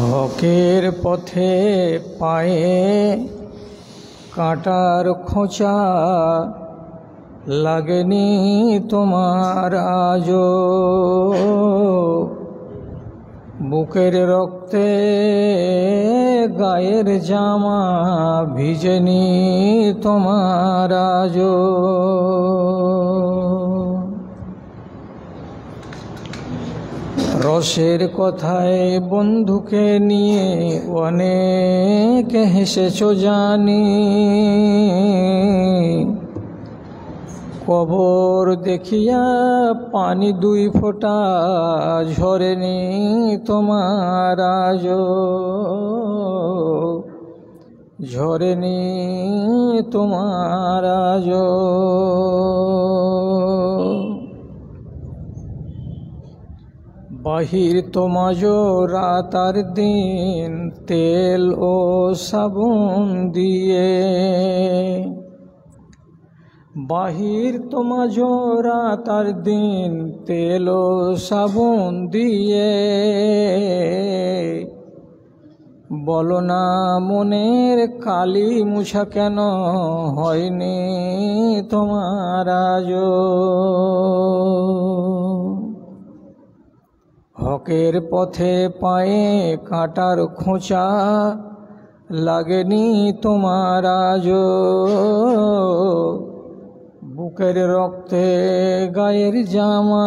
হকের পথে পায়ে কাঁটার খোঁচা লাগেনি তোমার আজো, বুকের রক্তে গায়ের জামা ভিজেনি তোমার আজো। রসের কথায় বন্ধুকে নিয়ে অনেক হেসেছো জানি, কবর দেখিয়া পানি দুই ফোঁটা ঝরেনি তোমার আজো, ঝরেনি তোমার আজো। বাহির তোমাজো রাত আর দিন তেল ও সাবুন দিয়ে, বাহির তোমাজো রাত আর দিন তেল ও সাবুন দিয়ে, বলো না মনের কালি মুছা কেন হয়নি তোমার আজো। হকের পথে পায়ে কাঁটার খোঁচা লাগেনি তোমার আজো, বুকের রক্তে গায়ের জামা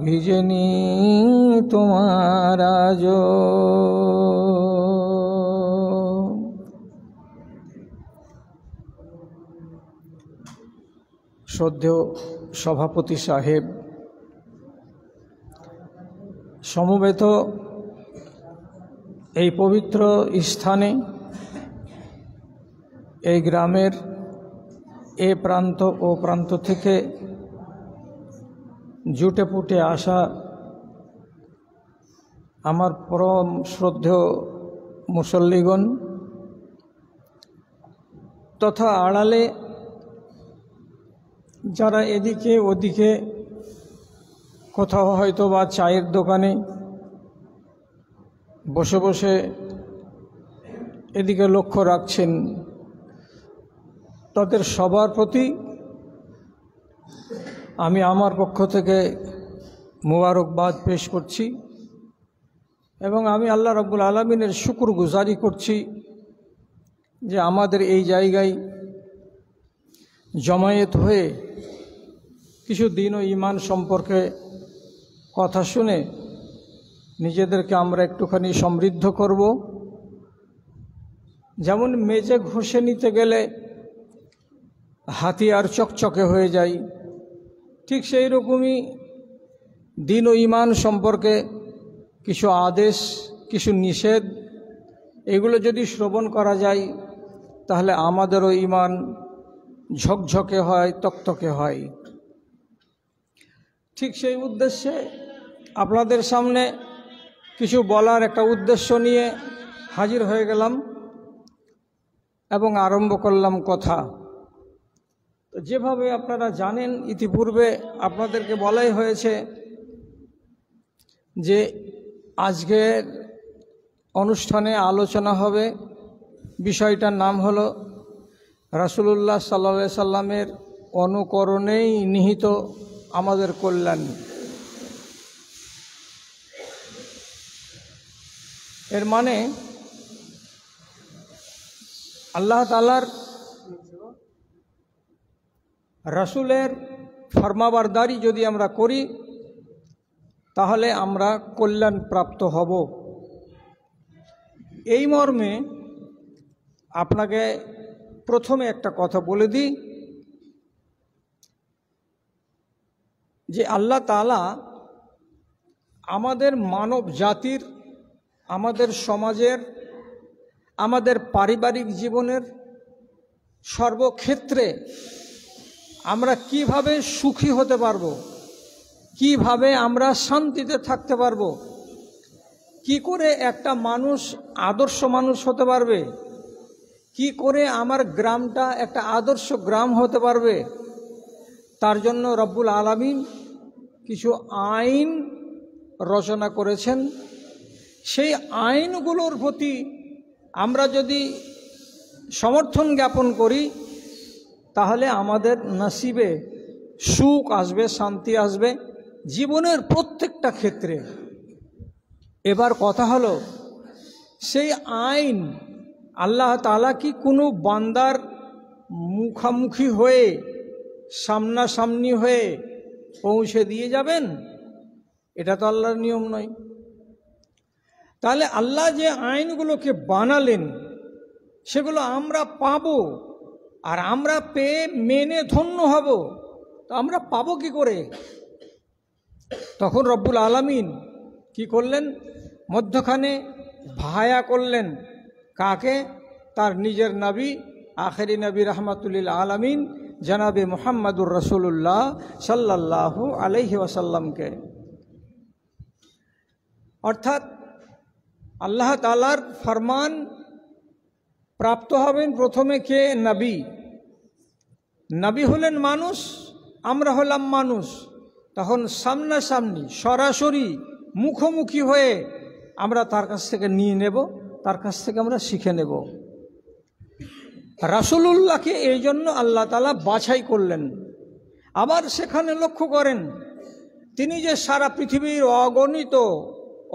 ভিজেনি তোমার আজো। শ্রদ্ধেয় সভাপতি সাহেব, সমবেত এই পবিত্র স্থানে এই গ্রামের এ প্রান্ত ও প্রান্ত থেকে জুটে পুটে আসা আমার পরম শ্রদ্ধেয় মুসল্লিগণ তথা আড়ালে যারা এদিকে ওদিকে কোথাও হয়তো বা চায়ের দোকানে বসে বসে এদিকে লক্ষ্য রাখছেন, তাদের সবার প্রতি আমি আমার পক্ষ থেকে মুবারকবাদ পেশ করছি এবং আমি আল্লাহ রাব্বুল আলামিনের শুকরগুজারি করছি যে আমাদের এই জায়গায় জমায়েত হয়ে কিছু দিন ও ঈমান সম্পর্কে কথা শুনে নিজেদেরকে আমরা একটুখানি সমৃদ্ধ করব। যেমন মেজে ঘষে নিতে গেলে হাতিয়ার চকচকে হয়ে যায়, ঠিক সেই রকমই দিন ও ঈমান সম্পর্কে কিছু আদেশ কিছু নিষেধ এগুলো যদি শ্রবণ করা যায় তাহলে আমাদেরও ঈমান ঝকঝকে হয়, তকতকে হয়। ঠিক সেই উদ্দেশ্যে আপনাদের সামনে কিছু বলার একটা উদ্দেশ্য নিয়ে হাজির হয়ে গেলাম এবং আরম্ভ করলাম কথা। তো যেভাবে আপনারা জানেন, ইতিপূর্বে আপনাদেরকে বলাই হয়েছে যে আজকের অনুষ্ঠানে আলোচনা হবে, বিষয়টার নাম হলো রাসূলুল্লাহ সাল্লাল্লাহু আলাইহি সাল্লামের অনুকরণেই নিহিত আমাদের কল্যাণ। এর মানে আল্লাহ তাআলার রাসূলের ফরমাবরদারি যদি আমরা করি তাহলে আমরা কল্যাণ প্রাপ্ত হব। এই মর্মে আপনাকে প্রথমে একটা কথা বলে দিই যে আল্লাহ তাআলা আমাদের মানব জাতির, আমাদের সমাজের, আমাদের পারিবারিক জীবনের সর্বক্ষেত্রে আমরা কিভাবে সুখী হতে পারব, কিভাবে আমরা শান্তিতে থাকতে পারব, কি করে একটা মানুষ আদর্শ মানুষ হতে পারবে, কি করে আমার গ্রামটা একটা আদর্শ গ্রাম হতে পারবে, তার জন্য রব্বুল আলামিন কিছু আইন রচনা করেছেন সেই আইনগুলোর প্রতি আমরা যদি সমর্থন জ্ঞাপন করি তাহলে আমাদের নসিবে সুখ আসবে, শান্তি আসবে জীবনের প্রত্যেকটা ক্ষেত্রে। এবার কথা হলো, সেই আইন আল্লাহ তাআলা কি কোনো বান্দার মুখামুখি হয়ে, সামনাসামনি হয়ে পৌঁছে দিয়ে যাবেন? এটা তো আল্লাহর নিয়ম নয়। তাহলে আল্লাহ যে আইনগুলোকে বানালেন সেগুলো আমরা পাবো, আর আমরা পেয়ে মেনে ধন্য হব। তো আমরা পাবো কি করে? তখন রব্বুল আলামিন কি করলেন? মধ্যখানে ভায়া করলেন। কাকে? তার নিজের নবী, আখেরি নবী রহমাতুল্লিল আলামিন জনাবে মুহাম্মদুর রাসূলুল্লাহ সাল্লাল্লাহু আলাইহি ওয়াসাল্লামকে। অর্থাৎ আল্লাহ তাআলার ফরমান প্রাপ্ত হবেন প্রথমে কে? নবী। নবী হলেন মানুষ, আমরা হলাম মানুষ। তখন সামনাসামনি সরাসরি মুখোমুখি হয়ে আমরা তার কাছ থেকে নিয়ে নেব, তার কাছ থেকে আমরা শিখে নেব। রাসূলুল্লাহকে এই জন্য আল্লাহ তাআলা বাছাই করলেন। আবার সেখানে লক্ষ্য করেন, তিনি যে সারা পৃথিবীর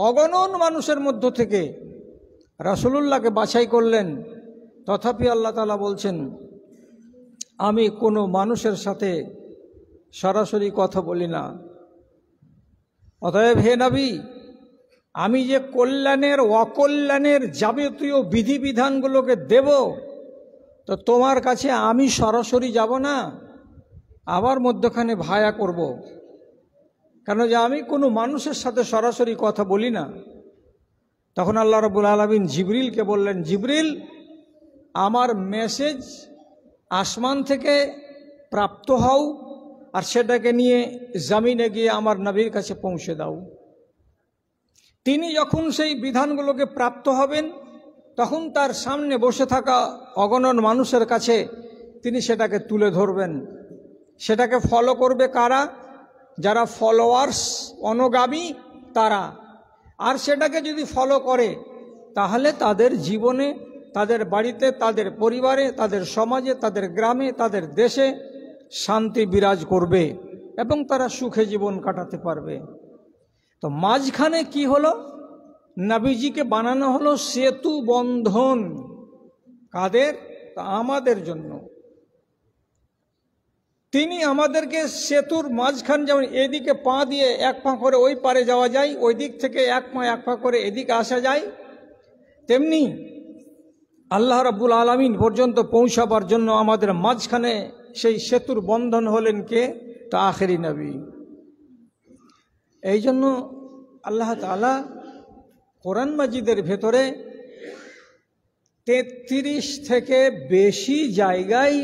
অগণন মানুষের মধ্য থেকে রাসূলুল্লাহকে বাছাই করলেন, তথাপি আল্লাহ তাআলা বলছেন, আমি কোনো মানুষের সাথে সরাসরি কথা বলি না। অতএব হে নবী, আমি যে কল্যাণের অকল্যাণের যাবতীয় বিধিবিধানগুলোকে দেব, তো তোমার কাছে আমি সরাসরি যাব না, আবার মধ্যখানে ভায়া করব। কেন যে আমি কোনো মানুষের সাথে সরাসরি কথা বলি না। তখন আল্লাহ রাব্বুল আলামিন জিবরিলকে বললেন, জিবরিল, আমার মেসেজ আসমান থেকে প্রাপ্ত হও, আর সেটাকে নিয়ে জমিনে গিয়ে আমার নবীর কাছে পৌঁছে দাও। তিনি যখন সেই বিধানগুলোকে প্রাপ্ত হবেন, তখন তার সামনে বসে থাকা অগণন মানুষের কাছে তিনি সেটাকে তুলে ধরবেন। সেটাকে ফলো করবে কারা? যারা ফলোয়ার্স, অনুগামী তারা। আর সেটাকে যদি ফলো করে তাহলে তাদের জীবনে, তাদের বাড়িতে, তাদের পরিবারে, তাদের সমাজে, তাদের গ্রামে, তাদের দেশে শান্তি বিরাজ করবে এবং তারা সুখে জীবন কাটাতে পারবে। তো মাঝখানে কি হলো? নবীজিকে বানানো হলো সেতু বন্ধন। কাদের? আমাদের জন্য। তিনি আমাদেরকে সেতুর মাঝখান, যেমন এদিকে পা দিয়ে এক পা করে ওই পারে যাওয়া যায়, ওই দিক থেকে এক পা করে এদিকে আসা যায়, তেমনি আল্লাহ রাব্বুল আলামিন পর্যন্ত পৌঁছাবার জন্য আমাদের মাঝখানে সেই সেতুর বন্ধন হলেন কে? তা আখেরি নবী। এই জন্য আল্লাহ তাআলা কোরআন মাজিদের ভেতরে 33 থেকে বেশি জায়গায়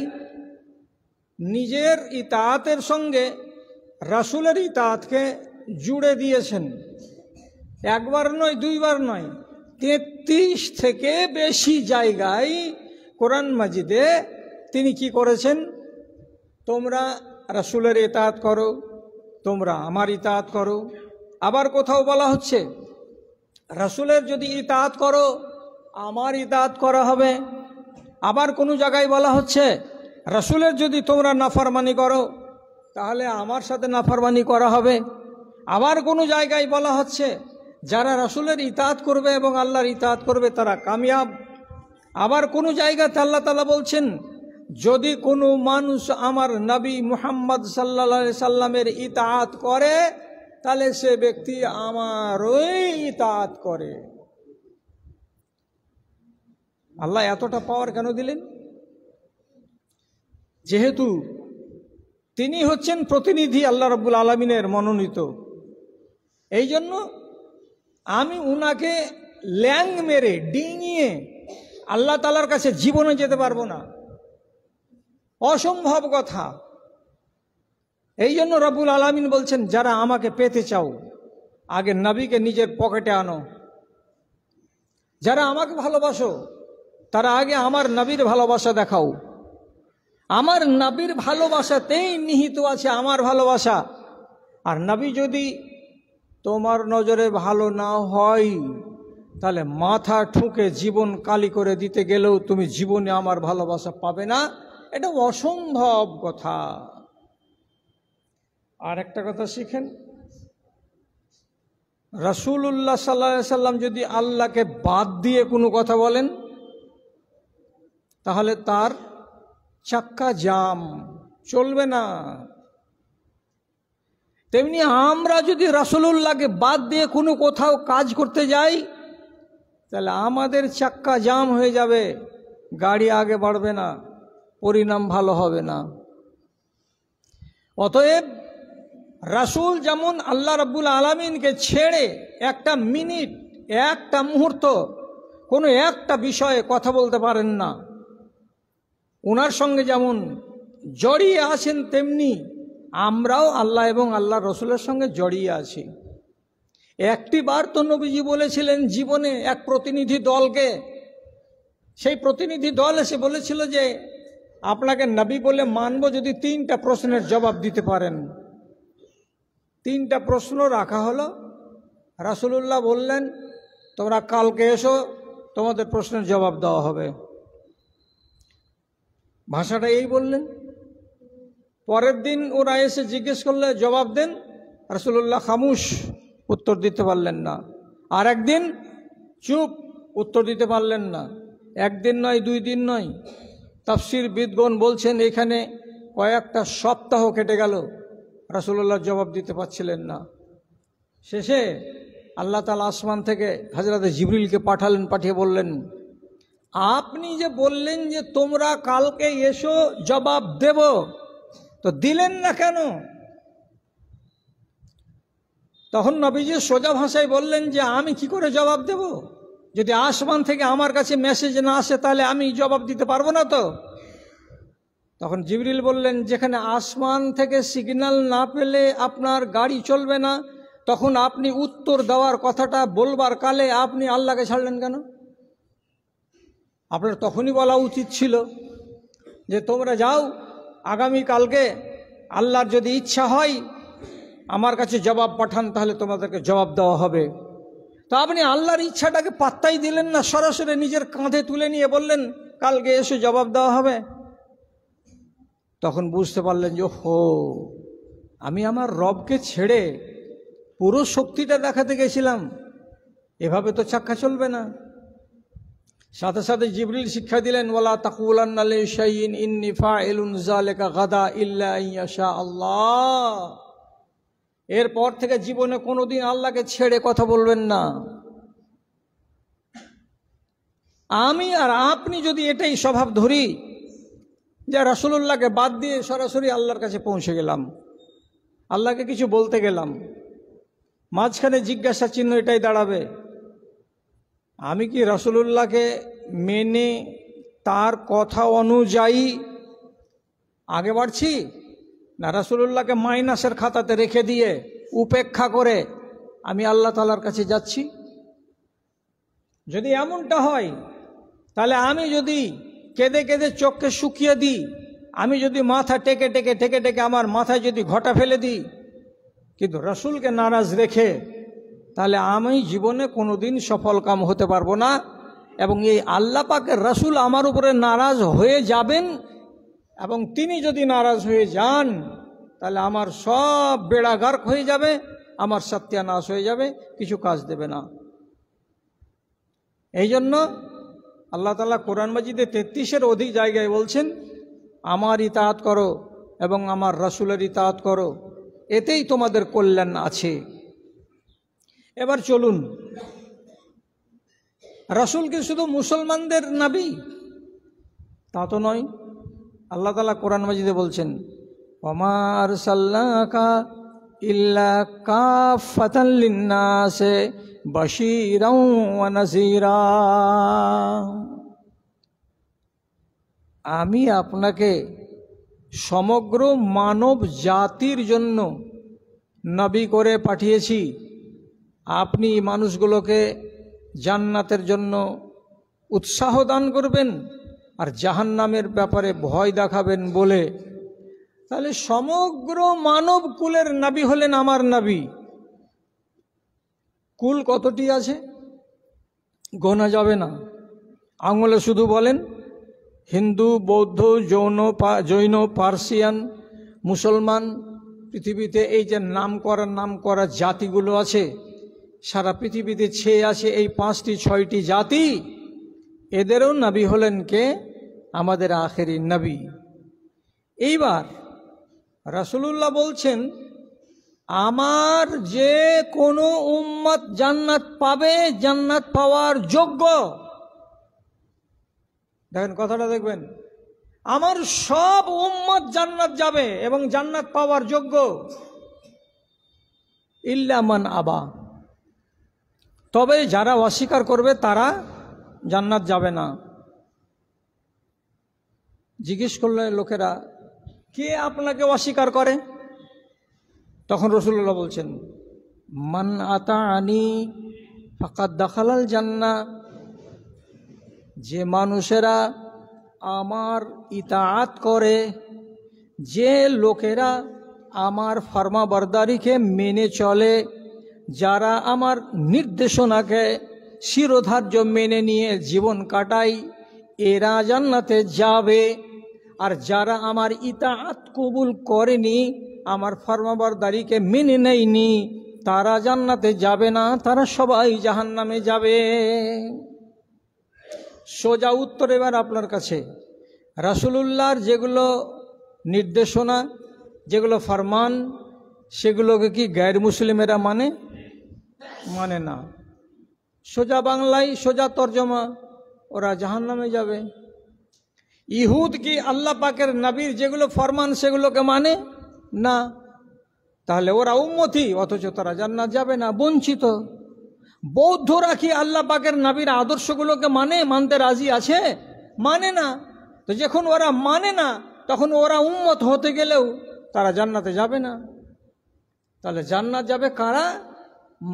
নিজের ইতাআতের সঙ্গে রাসূলের ইতাআতকে জুড়ে দিয়েছেন। একবার নয়, দুইবার নয়, 33 থেকে বেশি জায়গায় কোরআন মাজিদে তিনি কি করেছেন? তোমরা রাসূলের ইতাআত করো, তোমরা আমার ইতাআত করো। আবার কোথাও বলা হচ্ছে, রাসূলের যদি ইতাআত করো আমার ইতাআত করা হবে। আবার কোনো জায়গায় বলা হচ্ছে, রাসূলের যদি তোমরা নাফরমানি করো তাহলে আমার সাথে নাফরমানি করা হবে। আবার কোনো জায়গায় বলা হচ্ছে, যারা রাসূলের ইতাআত করবে এবং আল্লাহর ইতাআত করবে তারা কামিয়াব। আবার কোনো জায়গাতে আল্লাহ তাআলা বলছেন, যদি কোনো মানুষ আমার নবী মুহাম্মদ সাল্লাল্লাহু আলাইহি সাল্লামের ইতাআত করে তাহলে সে ব্যক্তি আমারই ইতাআত করে। আল্লাহ এতটা পাওয়ার কেন দিলেন? যেহেতু তিনি হচ্ছেন প্রতিনিধি আল্লাহ রাব্বুল আলামিনের মনোনীত। এই জন্য আমি উনাকে ল্যাং মেরে ডিঙিয়ে আল্লাহ তাআলার কাছে জীবনে যেতে পারবো না, অসম্ভব কথা। এই জন্য রব্বুল আলামিন বলছেন, যারা আমাকে পেতে চাও আগে নবীকে নিজের পকেটে আনো। যারা আমাকে ভালোবাসো তারা আগে আমার নবীর ভালোবাসা দেখাও। আমার নবীর ভালোবাসাতেই নিহিত আছে আমার ভালোবাসা। আর নবী যদি তোমার নজরে ভালো না হয় তাহলে মাথা ঠুকে জীবন কালি করে দিতে গেলেও তুমি জীবনে আমার ভালোবাসা পাবে না, এটা অসম্ভব কথা। আর একটা কথা শিখেন, রাসূলুল্লাহ সাল্লাল্লাহু আলাইহি সাল্লাম যদি আল্লাহকে বাদ দিয়ে কোনো কথা বলেন তাহলে তার চাক্কা জাম, চলবে না। তেমনি আমরা যদি রাসূলুল্লাহকে বাদ দিয়ে কোনো কোথাও কাজ করতে যাই তাহলে আমাদের চাক্কা জাম হয়ে যাবে, গাড়ি আগে বাড়বে না, পরিণাম ভালো হবে না। অতএব রাসূল যেমন আল্লাহ রাব্বুল আলামিনকে ছেড়ে একটা মিনিট, একটা মুহূর্ত কোনো একটা বিষয়ে কথা বলতে পারেন না, ওনার সঙ্গে যেমন জড়িয়ে আছেন তেমনি আমরাও আল্লাহ এবং আল্লাহ রসুলের সঙ্গে জড়িয়ে আছি। একটি বার তো নবীজি বলেছিলেন জীবনে এক প্রতিনিধি দলকে, সেই প্রতিনিধি দল এসে বলেছিল যে আপনাকে নবী বলে মানব যদি 3টা প্রশ্নের জবাব দিতে পারেন। 3টা প্রশ্ন রাখা হলো। রাসূলুল্লাহ বললেন তোমরা কালকে এসো, তোমাদের প্রশ্নের জবাব দেওয়া হবে। ভাষাটা এই বললেন। পরের দিন ওরা এসে জিজ্ঞেস করলে জবাব দেন, রাসূলুল্লাহ খামুশ, উত্তর দিতে পারলেন না। আর একদিন চুপ, উত্তর দিতে পারলেন না। একদিন নয়, 2 দিন নয়, তাফসীর বিদগণ বলছেন এখানে কয়েকটা সপ্তাহ কেটে গেল, রাসূলুল্লাহ জবাব দিতে পারছিলেন না। শেষে আল্লাহ তাআলা আসমান থেকে হযরত জিবরিলকে পাঠালেন, পাঠিয়ে বললেন আপনি যে বললেন যে তোমরা কালকে এসো জবাব দেব, তো দিলেন না কেন? তখন নবীজি সোজা ভাষায় বললেন যে আমি কি করে জবাব দেব? যদি আসমান থেকে আমার কাছে মেসেজ না আসে তাহলে আমি জবাব দিতে পারবো না তো। তখন জিবরিল বললেন যেখানে আসমান থেকে সিগন্যাল না পেলে আপনার গাড়ি চলবে না, তখন আপনি উত্তর দেওয়ার কথাটা বলবার কালে আপনি আল্লাহকে ছাড়লেন কেন? আপনার তখনই বলা উচিত ছিল যে তোমরা যাও, আগামী কালকে আল্লাহর যদি ইচ্ছা হয় আমার কাছে জবাব পাঠান তাহলে তোমাদেরকে জবাব দেওয়া হবে। তো আপনি আল্লাহর ইচ্ছাটাকে পাত্তাই দিলেন না, সরাসরি নিজের কাঁধে তুলে নিয়ে বললেন কালকে এসে জবাব দেওয়া হবে। তখন বুঝতে পারলেন যে হো, আমি আমার রবকে ছেড়ে পুরো শক্তিটা দেখাতে গেছিলাম, এভাবে তো চাক্কা চলবে না। সাথে সাথে জিবরিল শিক্ষা দিলেন ওয়ালা তাকুলান্না লিশাইইন ইন্নী ফাইলুন যালিকা গাদা ইল্লা আইয়াশা আল্লাহ। এরপর থেকে জীবনে কোনোদিন আল্লাহকে ছেড়ে কথা বলবেন না। আমি আর আপনি যদি এটাই স্বভাব ধরি যে রাসূলুল্লাহকে বাদ দিয়ে সরাসরি আল্লাহর কাছে পৌঁছে গেলাম, আল্লাহকে কিছু বলতে গেলাম, মাঝখানে জিজ্ঞাসা চিহ্ন এটাই দাঁড়াবে আমি কি রাসূলুল্লাহকে মেনে তার কথা অনুযায়ী আগে বাড়ছি, না রাসূলুল্লাহকে মাইনাসের খাতাতে রেখে দিয়ে উপেক্ষা করে আমি আল্লাহ তাআলার কাছে যাচ্ছি? যদি এমনটা হয় তাহলে আমি যদি কেঁদে কেঁদে চোখকে শুকিয়ে দিই, আমি যদি মাথা টেকে টেকে টেকে টেকে আমার মাথায় যদি ঘটা ফেলে দিই কিন্তু রাসূলকে নারাজ রেখে, তাহলে আমি জীবনে কোনোদিন সফল কাম হতে পারবো না। এবং এই আল্লাহ পাকের রাসূল আমার উপরে নারাজ হয়ে যাবেন, এবং তিনি যদি নারাজ হয়ে যান তাহলে আমার সব বেড়া গার্ক হয়ে যাবে, আমার সত্যানাশ হয়ে যাবে, কিছু কাজ দেবে না। এই জন্য আল্লাহ তাআলা কোরআন মাজিদে 33-এর অধিক জায়গায় বলছেন আমার ইতাআত করো এবং আমার রাসূলের ইতাআত করো, এতেই তোমাদের কল্যাণ আছে। এবার চলুন, রাসূল কি শুধু মুসলমানদের নবী? তা তো নয়। আল্লাহ তাআলা কোরআন মাজিদে বলছেন ওয়ামা আরসালনাকা ইল্লা কাফাতান লিন্নাসি বাশীরাও ওয়া নাযীরা। আমি আপনাকে সমগ্র মানব জাতির জন্য নবী করে পাঠিয়েছি। আপনি মানুষগুলোকে জান্নাতের জন্য উৎসাহ দান করবেন আর জাহান্নামের ব্যাপারে ভয় দেখাবেন বলে। তাহলে সমগ্র মানব কুলের নবী হলেন আমার নবী। কুল কতটি আছে? গোনা যাবে না। আঙুলে শুধু বলেন হিন্দু, বৌদ্ধ, জৈন, পার্সিয়ান, মুসলমান, পৃথিবীতে এই যে নাম করা জাতিগুলো আছে, সারা পৃথিবীতে ছেয়ে আছে এই 5টি 6টি জাতি, এদেরও নবী হলেন কে? আমাদের আখেরি নবী। এইবার রাসূলুল্লাহ বলছেন, আমার যে কোনো উম্মত জান্নাত পাবে, জান্নাত পাওয়ার যোগ্য। দেখেন কথাটা দেখবেন, আমার সব উম্মত জান্নাত যাবে এবং জান্নাত পাওয়ার যোগ্য, ইল্লা মান আবা, তবে যারা অস্বীকার করবে তারা জান্নাত যাবে না। জিজ্ঞেস করলে লোকেরা, কে আপনাকে অস্বীকার করে? তখন রাসূলুল্লাহ বলছেন, মান আতাআনি ফাকাদ দাখালাল জান্নাহ, যে মানুষেরা আমার ইতাআত করে, যে লোকেরা আমার ফরমাবরদারিকে মেনে চলে, যারা আমার নির্দেশনাকে শিরোধার্য মেনে নিয়ে জীবন কাটায়, এরা জান্নাতে যাবে। আর যারা আমার ইতাআত কবুল করেনি, আমার ফরমাবরদারিকে মেনে নেয়নি, তারা জান্নাতে যাবে না, তারা সবাই জাহান্নামে যাবে। সোজা উত্তর এবার আপনার কাছে। রাসূলুল্লাহর যেগুলো নির্দেশনা, যেগুলো ফরমান, সেগুলোকে কি গায়ের মুসলিমেরা মানে না? সোজা বাংলায় সোজা তর্জমা, ওরা জাহান্নামে যাবে। ইহুদ কি আল্লাহ পাকের নবীর যেগুলো ফরমান সেগুলোকে মানে না? তাহলে ওরা উম্মতি, অথচ তারা জান্নাত যাবে না, বঞ্চিত। বৌদ্ধরা কি আল্লাহ পাকের নবীর আদর্শগুলোকে মানতে রাজি আছে? মানে না। তো যখন ওরা মানে না, তখন ওরা উম্মত হতে গেলেও তারা জান্নাতে যাবে না। তাহলে জান্নাত যাবে কারা?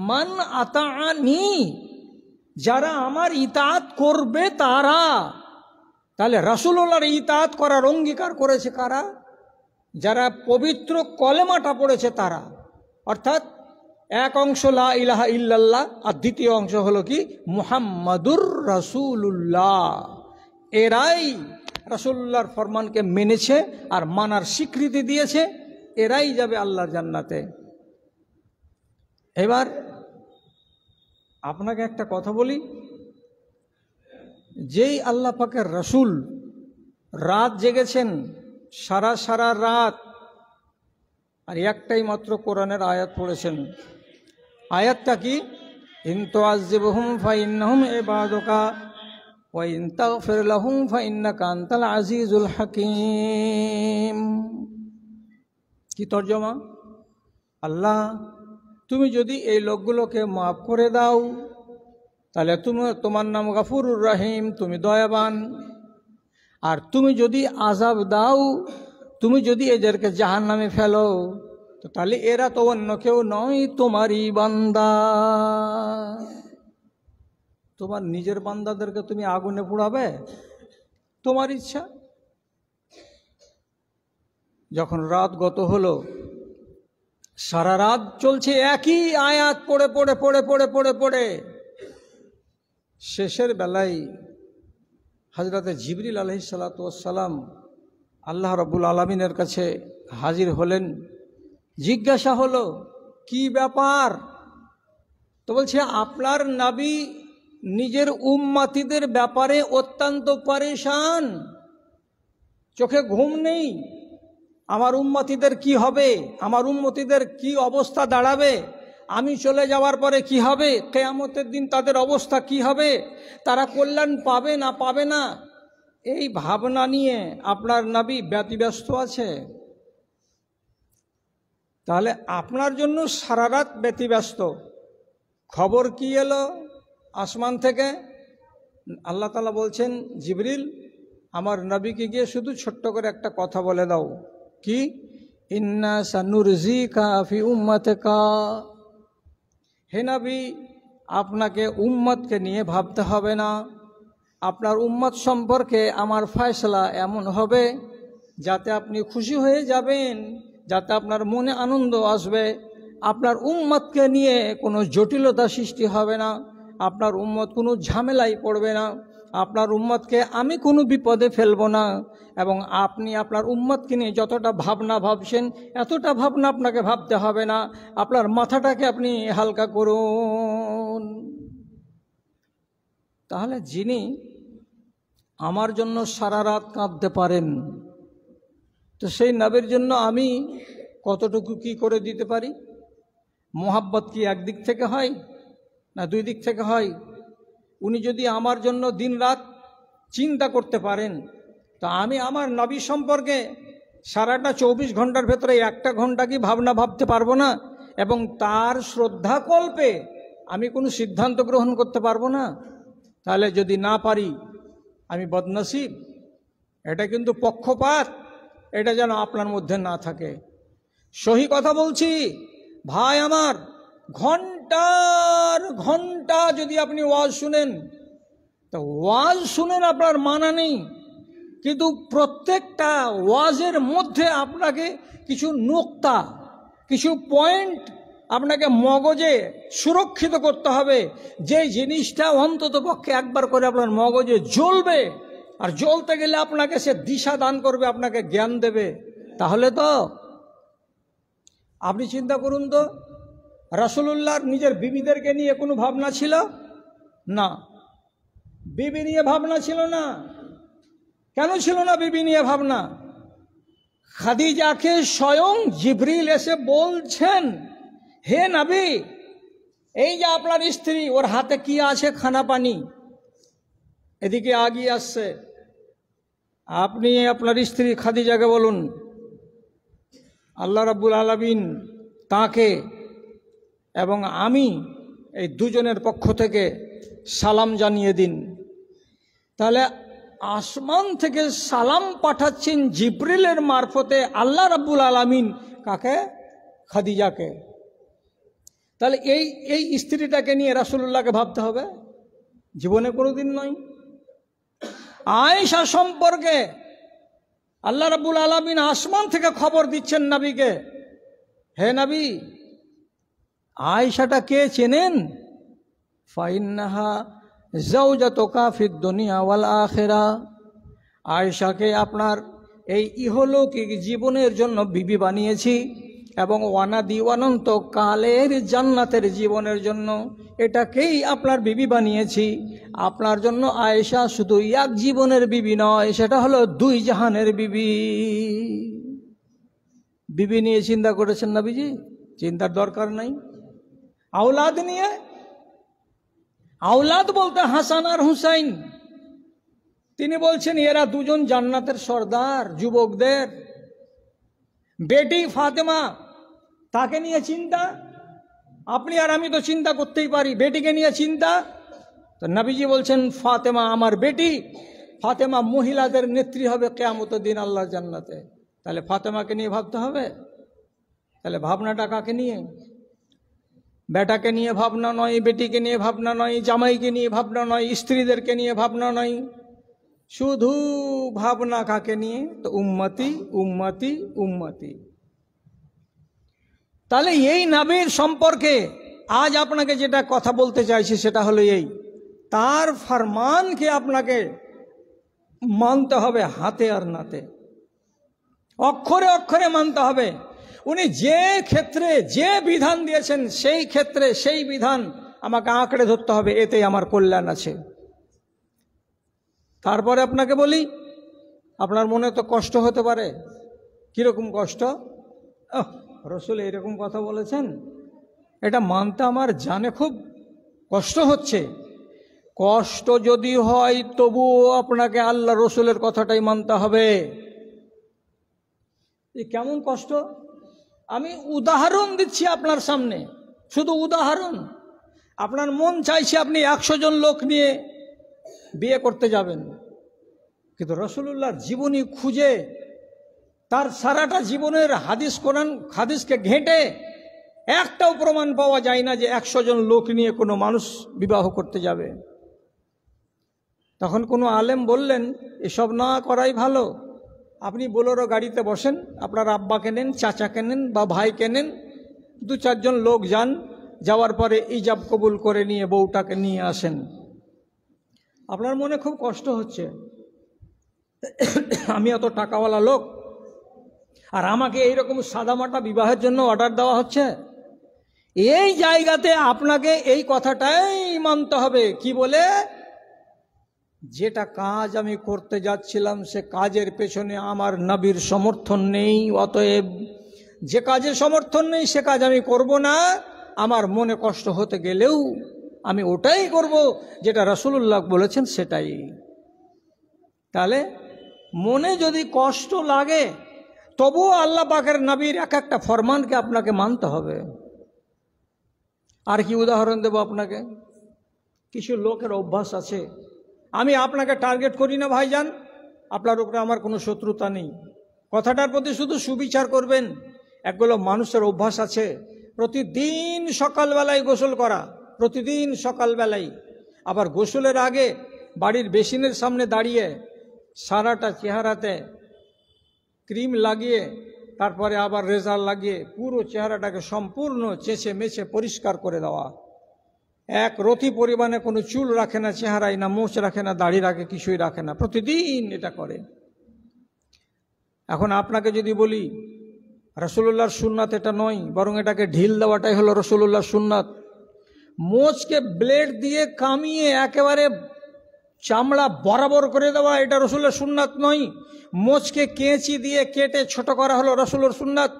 মান আতাআনি, যারা আমার ইতাআত করবে তারা। তাহলে রাসূলুল্লাহর ইতাআত করার অঙ্গীকার করেছে কারা? যারা পবিত্র কলেমাটা পড়েছে তারা। অর্থাৎ এক অংশ লা ইলাহা ইল্লাল্লাহ, আর দ্বিতীয় অংশ হলো কি মুহাম্মাদুর রাসূলুল্লাহ। এরাই রাসূলুল্লাহর ফরমানকে মেনেছে আর মানার স্বীকৃতি দিয়েছে, এরাই যাবে আল্লাহর জান্নাতে। এবার আপনাকে একটা কথা বলি, যেই আল্লাহ পাকের রাসূল রাত জেগেছেন, সারা রাত, আর একটাই মাত্র কোরআনের আয়াত পড়েছেন। আয়াতটা কি? ইন তুআযিবহুম ফাইন্নাহুম ইবাদুকা ওয়া ইন তাগফির লাহুম ফাইন্নাকা আনতাল আজিজুল হাকীম। কি তর্জমা? আল্লাহ, তুমি যদি এই লোকগুলোকে মাফ করে দাও, তাহলে তোমার নাম গফুরুর রহিম, তুমি দয়াবান। আর তুমি যদি আযাব দাও, তুমি যদি এদেরকে জাহান্নামে ফেলো, তো তাহলে এরা তো অন্য কেউ নয়, তোমারই বান্দা। তোমার নিজের বান্দাদেরকে তুমি আগুনে পোড়াবে? তোমার ইচ্ছা। যখন রাত গত হলো, সারা রাত চলছে একই আয়াত পড়ে, শেষের বেলায় হযরতে জিবরিল আলাইহিসসালাতু ওয়াসসালাম আল্লাহ রাব্বুল আলামিনের কাছে হাজির হলেন। জিজ্ঞাসা হলো, কি ব্যাপার? তো বলছে, আপনার নবী নিজের উম্মতিদের ব্যাপারে অত্যন্ত পরেশান, চোখে ঘুম নেই। আমার উম্মতিদের কি হবে, আমার উম্মতিদের কি অবস্থা দাঁড়াবে, আমি চলে যাওয়ার পরে কি হবে, কিয়ামতের দিন তাদের অবস্থা কি হবে, তারা কল্যাণ পাবে না পাবে না, এই ভাবনা নিয়ে আপনার নবী ব্যতিব্যস্ত আছে। তাহলে আপনার জন্য সারা রাত ব্যতিব্যস্ত। খবর কি এলো আসমান থেকে? আল্লাহ তাআলা বলছেন, জিবরিল, আমার নবীকে গিয়ে শুধু ছোট্ট করে একটা কথা বলে দাও। কি? ইন্না সানুরজিকা ফি উম্মাতিকা। হে নবী, আপনাকে উম্মতকে নিয়ে ভাবতে হবে না। আপনার উম্মত সম্পর্কে আমার ফয়সালা এমন হবে যাতে আপনি খুশি হয়ে যাবেন, যাতে আপনার মনে আনন্দ আসবে। আপনার উম্মতকে নিয়ে কোনো জটিলতা সৃষ্টি হবে না। আপনার উম্মত কোনো ঝামেলায় পড়বে না, আপনার উম্মতকে আমি কোনো বিপদে ফেলব না। এবং আপনি আপনার উম্মতকে নিয়ে যতটা ভাবনা ভাবছেন এতটা ভাবনা আপনাকে ভাবতে হবে না, আপনার মাথাটাকে আপনি হালকা করুন। তাহলে যিনি আমার জন্য সারা রাত কাঁদতে পারেন, তো সেই নবীর জন্য আমি কতটুকু কি করে দিতে পারি? মোহাব্বত কি একদিক থেকে হয় না দুই দিক থেকে হয়? উনি যদি আমার জন্য দিন রাত চিন্তা করতে পারেন, তো আমি আমার নবী সম্পর্কে সারাটা 24 ঘন্টার ভেতরে 1টা ঘন্টা কি ভাবনা ভাবতে পারবো না? এবং তার শ্রদ্ধাকল্পে আমি কোনো সিদ্ধান্ত গ্রহণ করতে পারবো না? তাহলে যদি না পারি আমি বদনসিব। এটা কিন্তু পক্ষপাত, এটা যেন আপনার মধ্যে না থাকে। সহি কথা বলছি ভাই আমার, ঘন্টার ঘন্টা যদি আপনি ওয়াজ শুনেন, তো ওয়াজ শুনেন আপনার মানা নেই, কিন্তু প্রত্যেকটা ওয়াজের মধ্যে আপনাকে কিছু নোক্তা, কিছু পয়েন্ট আপনাকে মগজে সুরক্ষিত করতে হবে, যে জিনিসটা অন্তত পক্ষে একবার করে আপনার মগজে জ্বলবে, আর জ্বলতে গেলে আপনাকে সে দিশা দান করবে, আপনাকে জ্ঞান দেবে। তাহলে তো আপনি চিন্তা করুন তো, রাসূলুল্লাহর নিজের বিবিদেরকে নিয়ে কোনো ভাবনা ছিল না? বিবি নিয়ে ভাবনা ছিল না। কেন ছিল না বিবি নিয়ে ভাবনা? খাদিজাকে স্বয়ং জিবরিল এসে বলছেন, হে নবী, এই যে আপনার স্ত্রী, ওর হাতে কি আছে খানা পানি, এদিকে আগিয়ে আসছে, আপনি আপনার স্ত্রী খাদিজাকে বলুন আল্লাহ রাব্বুল আলামিন তাকে এবং আমি এই দুজনের পক্ষ থেকে সালাম জানিয়ে দিন। তাহলে আসমান থেকে সালাম পাঠাচ্ছেন জিবরিলের মারফতে আল্লাহ রাব্বুল আলামিন, কাকে? খাদিজাকে। তাহলে এই স্ত্রীটাকে নিয়ে রাসূলুল্লাহকে ভাবতে হবে? জীবনে কোনোদিন নয়। আয়েশা সম্পর্কে আল্লাহ রাব্বুল আলামিন আসমান থেকে খবর দিচ্ছেন নবীকে, হে নবী, আয়েশাটা কে চেনেন? ফাইন্নাহা জাওজাতুকা ফিদ দুনিয়া ওয়াল আখিরা। আয়েশাকে আপনার এই ইহলৌকিক জীবনের জন্য বিবি বানিয়েছি এবং ওয়ানাদি অনন্ত কালের জান্নাতের জীবনের জন্য এটাকেই আপনার বিবি বানিয়েছি। আপনার জন্য আয়েশা শুধু এক জীবনের বিবি নয়, সেটা হলো 2 জাহানের বিবি। বিবি নিয়ে চিন্তা করেছেন নবীজি? চিন্তার দরকার নাই। আওলাদ নিয়ে, আওলাদ বলতে হাসান আর হুসাইন, তিনি বলছেন এরা দুজন জান্নাতের সর্দার যুবকদের। বেটি ফাতেমা, তাকে নিয়ে চিন্তা, আপনি আর আমি তো চিন্তা করতেই পারি, বেটিকে নিয়ে চিন্তা। তো নবীজি বলছেন ফাতেমা আমার বেটি, ফাতেমা মহিলাদের নেত্রী হবে কিয়ামতের দিন আল্লাহর জান্নাতে। তাহলে ফাতেমাকে নিয়ে ভাবতে হবে। তাহলে ভাবনাটা কাকে নিয়ে? বেটাকে নিয়ে ভাবনা নয়, বেটিকে নিয়ে ভাবনা নয়, জামাইকে নিয়ে ভাবনা নয়, স্ত্রীদেরকে নিয়ে ভাবনা নয়, শুধু ভাবনা কাকে নিয়ে? তো উম্মতি উম্মতি উম্মতি। তাহলে এই নবীর সম্পর্কে আজ আপনাকে যেটা কথা বলতে চাইছি সেটা হলো এই, তার ফরমানকে আপনাকে মানতে হবে হাতে আর নাতে, অক্ষরে অক্ষরে মানতে হবে। উনি যে ক্ষেত্রে যে বিধান দিয়েছেন সেই ক্ষেত্রে সেই বিধান আমাকে আঁকড়ে ধরতে হবে, এতেই আমার কল্যাণ আছে। তারপরে আপনাকে বলি, আপনার মনে তো কষ্ট হতে পারে। কীরকম কষ্ট? রাসূল এরকম কথা বলেছেন, এটা মানতে আমার জানে খুব কষ্ট হচ্ছে। কষ্ট যদি হয় তবুও আপনাকে আল্লাহ রাসূলের কথাটাই মানতে হবে। কেমন কষ্ট? আমি উদাহরণ দিচ্ছি আপনার সামনে, শুধু উদাহরণ। আপনার মন চাইছে আপনি 100 জন লোক নিয়ে বিয়ে করতে যাবেন, কিন্তু রাসূলুল্লাহর জীবনী খুঁজে তার সারাটা জীবনের হাদিস কোরআন হাদিসকে ঘেঁটে একটাও প্রমাণ পাওয়া যায় না যে 100 জন লোক নিয়ে কোনো মানুষ বিবাহ করতে যাবে। তখন কোনো আলেম বললেন এসব না করাই ভালো, আপনি বোলেরো গাড়িতে বসেন, আপনার আব্বাকে নেন, চাচাকে নেন বা ভাইকে নেন, 2-4 জন লোক যান, যাওয়ার পরে ইজাব কবুল করে নিয়ে বউটাকে নিয়ে আসেন। আপনার মনে খুব কষ্ট হচ্ছে, আমি এত টাকাওয়ালা লোক আর আমাকে এইরকম সাদামাটা বিবাহের জন্য অর্ডার দেওয়া হচ্ছে। এই জায়গাতে আপনাকে এই কথাটাই মানতে হবে, কি বলে, যেটা কাজ আমি করতে যাচ্ছিলাম সে কাজের পেছনে আমার নবীর সমর্থন নেই, অতএব যে কাজের সমর্থন নেই সে কাজ আমি করব না। আমার মনে কষ্ট হতে গেলেও আমি ওটাই করব যেটা রাসূলুল্লাহ বলেছেন সেটাই। তাহলে মনে যদি কষ্ট লাগে তবুও আল্লাহ পাকের নবীর এক একটা ফরমানকে আপনাকে মানতে হবে। আর কি উদাহরণ দেব আপনাকে, কিছু লোকের অভ্যাস আছে, আমি আপনাকে টার্গেট করি না ভাইজান, আপনার উপরে আমার কোনো শত্রুতা নেই, কথাটার প্রতি শুধু সুবিচার করবেন। একগুলো মানুষের অভ্যাস আছে প্রতিদিন সকালবেলায় গোসল করা, প্রতিদিন সকালবেলায়, আবার গোসলের আগে বাড়ির বেসিনের সামনে দাঁড়িয়ে সারাটা চেহারাতে ক্রিম লাগিয়ে তারপরে আবার রেজার লাগিয়ে পুরো চেহারাটাকে সম্পূর্ণ চেঁচে মেছে পরিষ্কার করে দেওয়া। এক রতি পরিমাণে কোনো চুল রাখে না চেহারায়, না মোচ রাখে না, দাড়ি রাখে, কিছুই রাখে না, প্রতিদিন এটা করে। এখন আপনাকে যদি বলি রাসূলুল্লাহর সুন্নাত এটা নয়, বরং এটাকে ঢিল দেওয়াটাই হলো রাসূলুল্লাহর সুন্নাত। মোচকে ব্লেড দিয়ে কামিয়ে একেবারে চামড়া বরাবর করে দেওয়া এটা রাসূলের সুন্নাত নয়। মোচকে কেঁচি দিয়ে কেটে ছোট করা হলো রাসূলের সুন্নাত।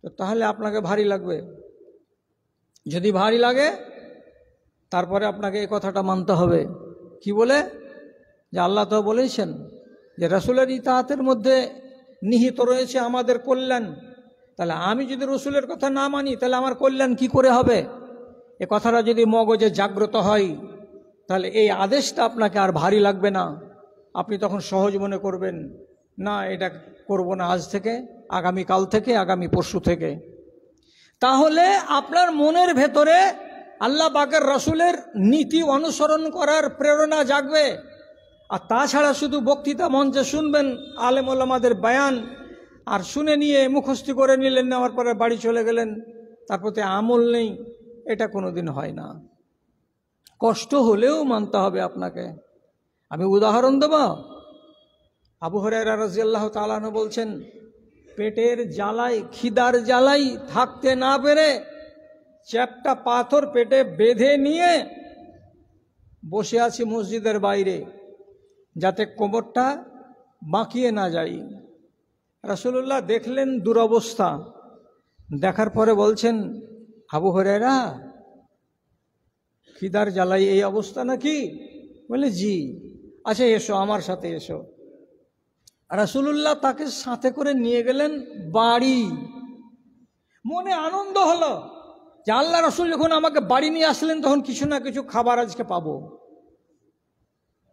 তো তাহলে আপনাকে ভারী লাগবে। যদি ভারী লাগে তারপরে আপনাকে এই কথাটা মানতে হবে, কি বলে, যে আল্লাহ তো বলেছেন যে রাসূলের ইতাআতের মধ্যে নিহিত রয়েছে আমাদের কল্যাণ। তাহলে আমি যদি রাসূলের কথা না মানি তাহলে আমার কল্যাণ কি করে হবে? এ কথাটা যদি মগজে জাগ্রত হয় তাহলে এই আদেশটা আপনাকে আর ভারী লাগবে না। আপনি তখন সহজ মনে করবেন, না এটা করব না আজ থেকে, আগামীকাল থেকে, আগামী পরশু থেকে। তাহলে আপনার মনের ভেতরে আল্লাহ পাকের রাসূলের নীতি অনুসরণ করার প্রেরণা জাগবে। আর তাছাড়া শুধু বক্তৃতা মঞ্চে শুনবেন আলেম ওলামাদের বয়ান, আর শুনে নিয়ে মুখস্থি করে নিলেন, নেওয়ার পরে বাড়ি চলে গেলেন, তার প্রতি আমল নেই, এটা কোনোদিন হয় না। কষ্ট হলেও মানতে হবে আপনাকে। আমি উদাহরণ দেব, আবু হুরায়রা রাদিয়াল্লাহু তাআলা আনহু বলছেন, পেটের জ্বালাই, খিদার জ্বালাই থাকতে না পেরে চ্যাপ্টা পাথর পেটে বেঁধে নিয়ে বসে আছি মসজিদের বাইরে, যাতে কোমরটা বাঁকিয়ে না যায়। রাসূলুল্লাহ দেখলেন দুরবস্থা, দেখার পরে বলছেন, আবু হুরায়রা, খিদার জ্বালাই এই অবস্থা নাকি? বলে জি। আচ্ছা এসো, আমার সাথে এসো। রাসূলুল্লাহ তাকে সাথে করে নিয়ে গেলেন বাড়ি। মনে আনন্দ হলো যে আল্লাহ রাসূল যখন আমাকে বাড়ি নিয়ে আসলেন তখন কিছু না কিছু খাবার আজকে পাবো।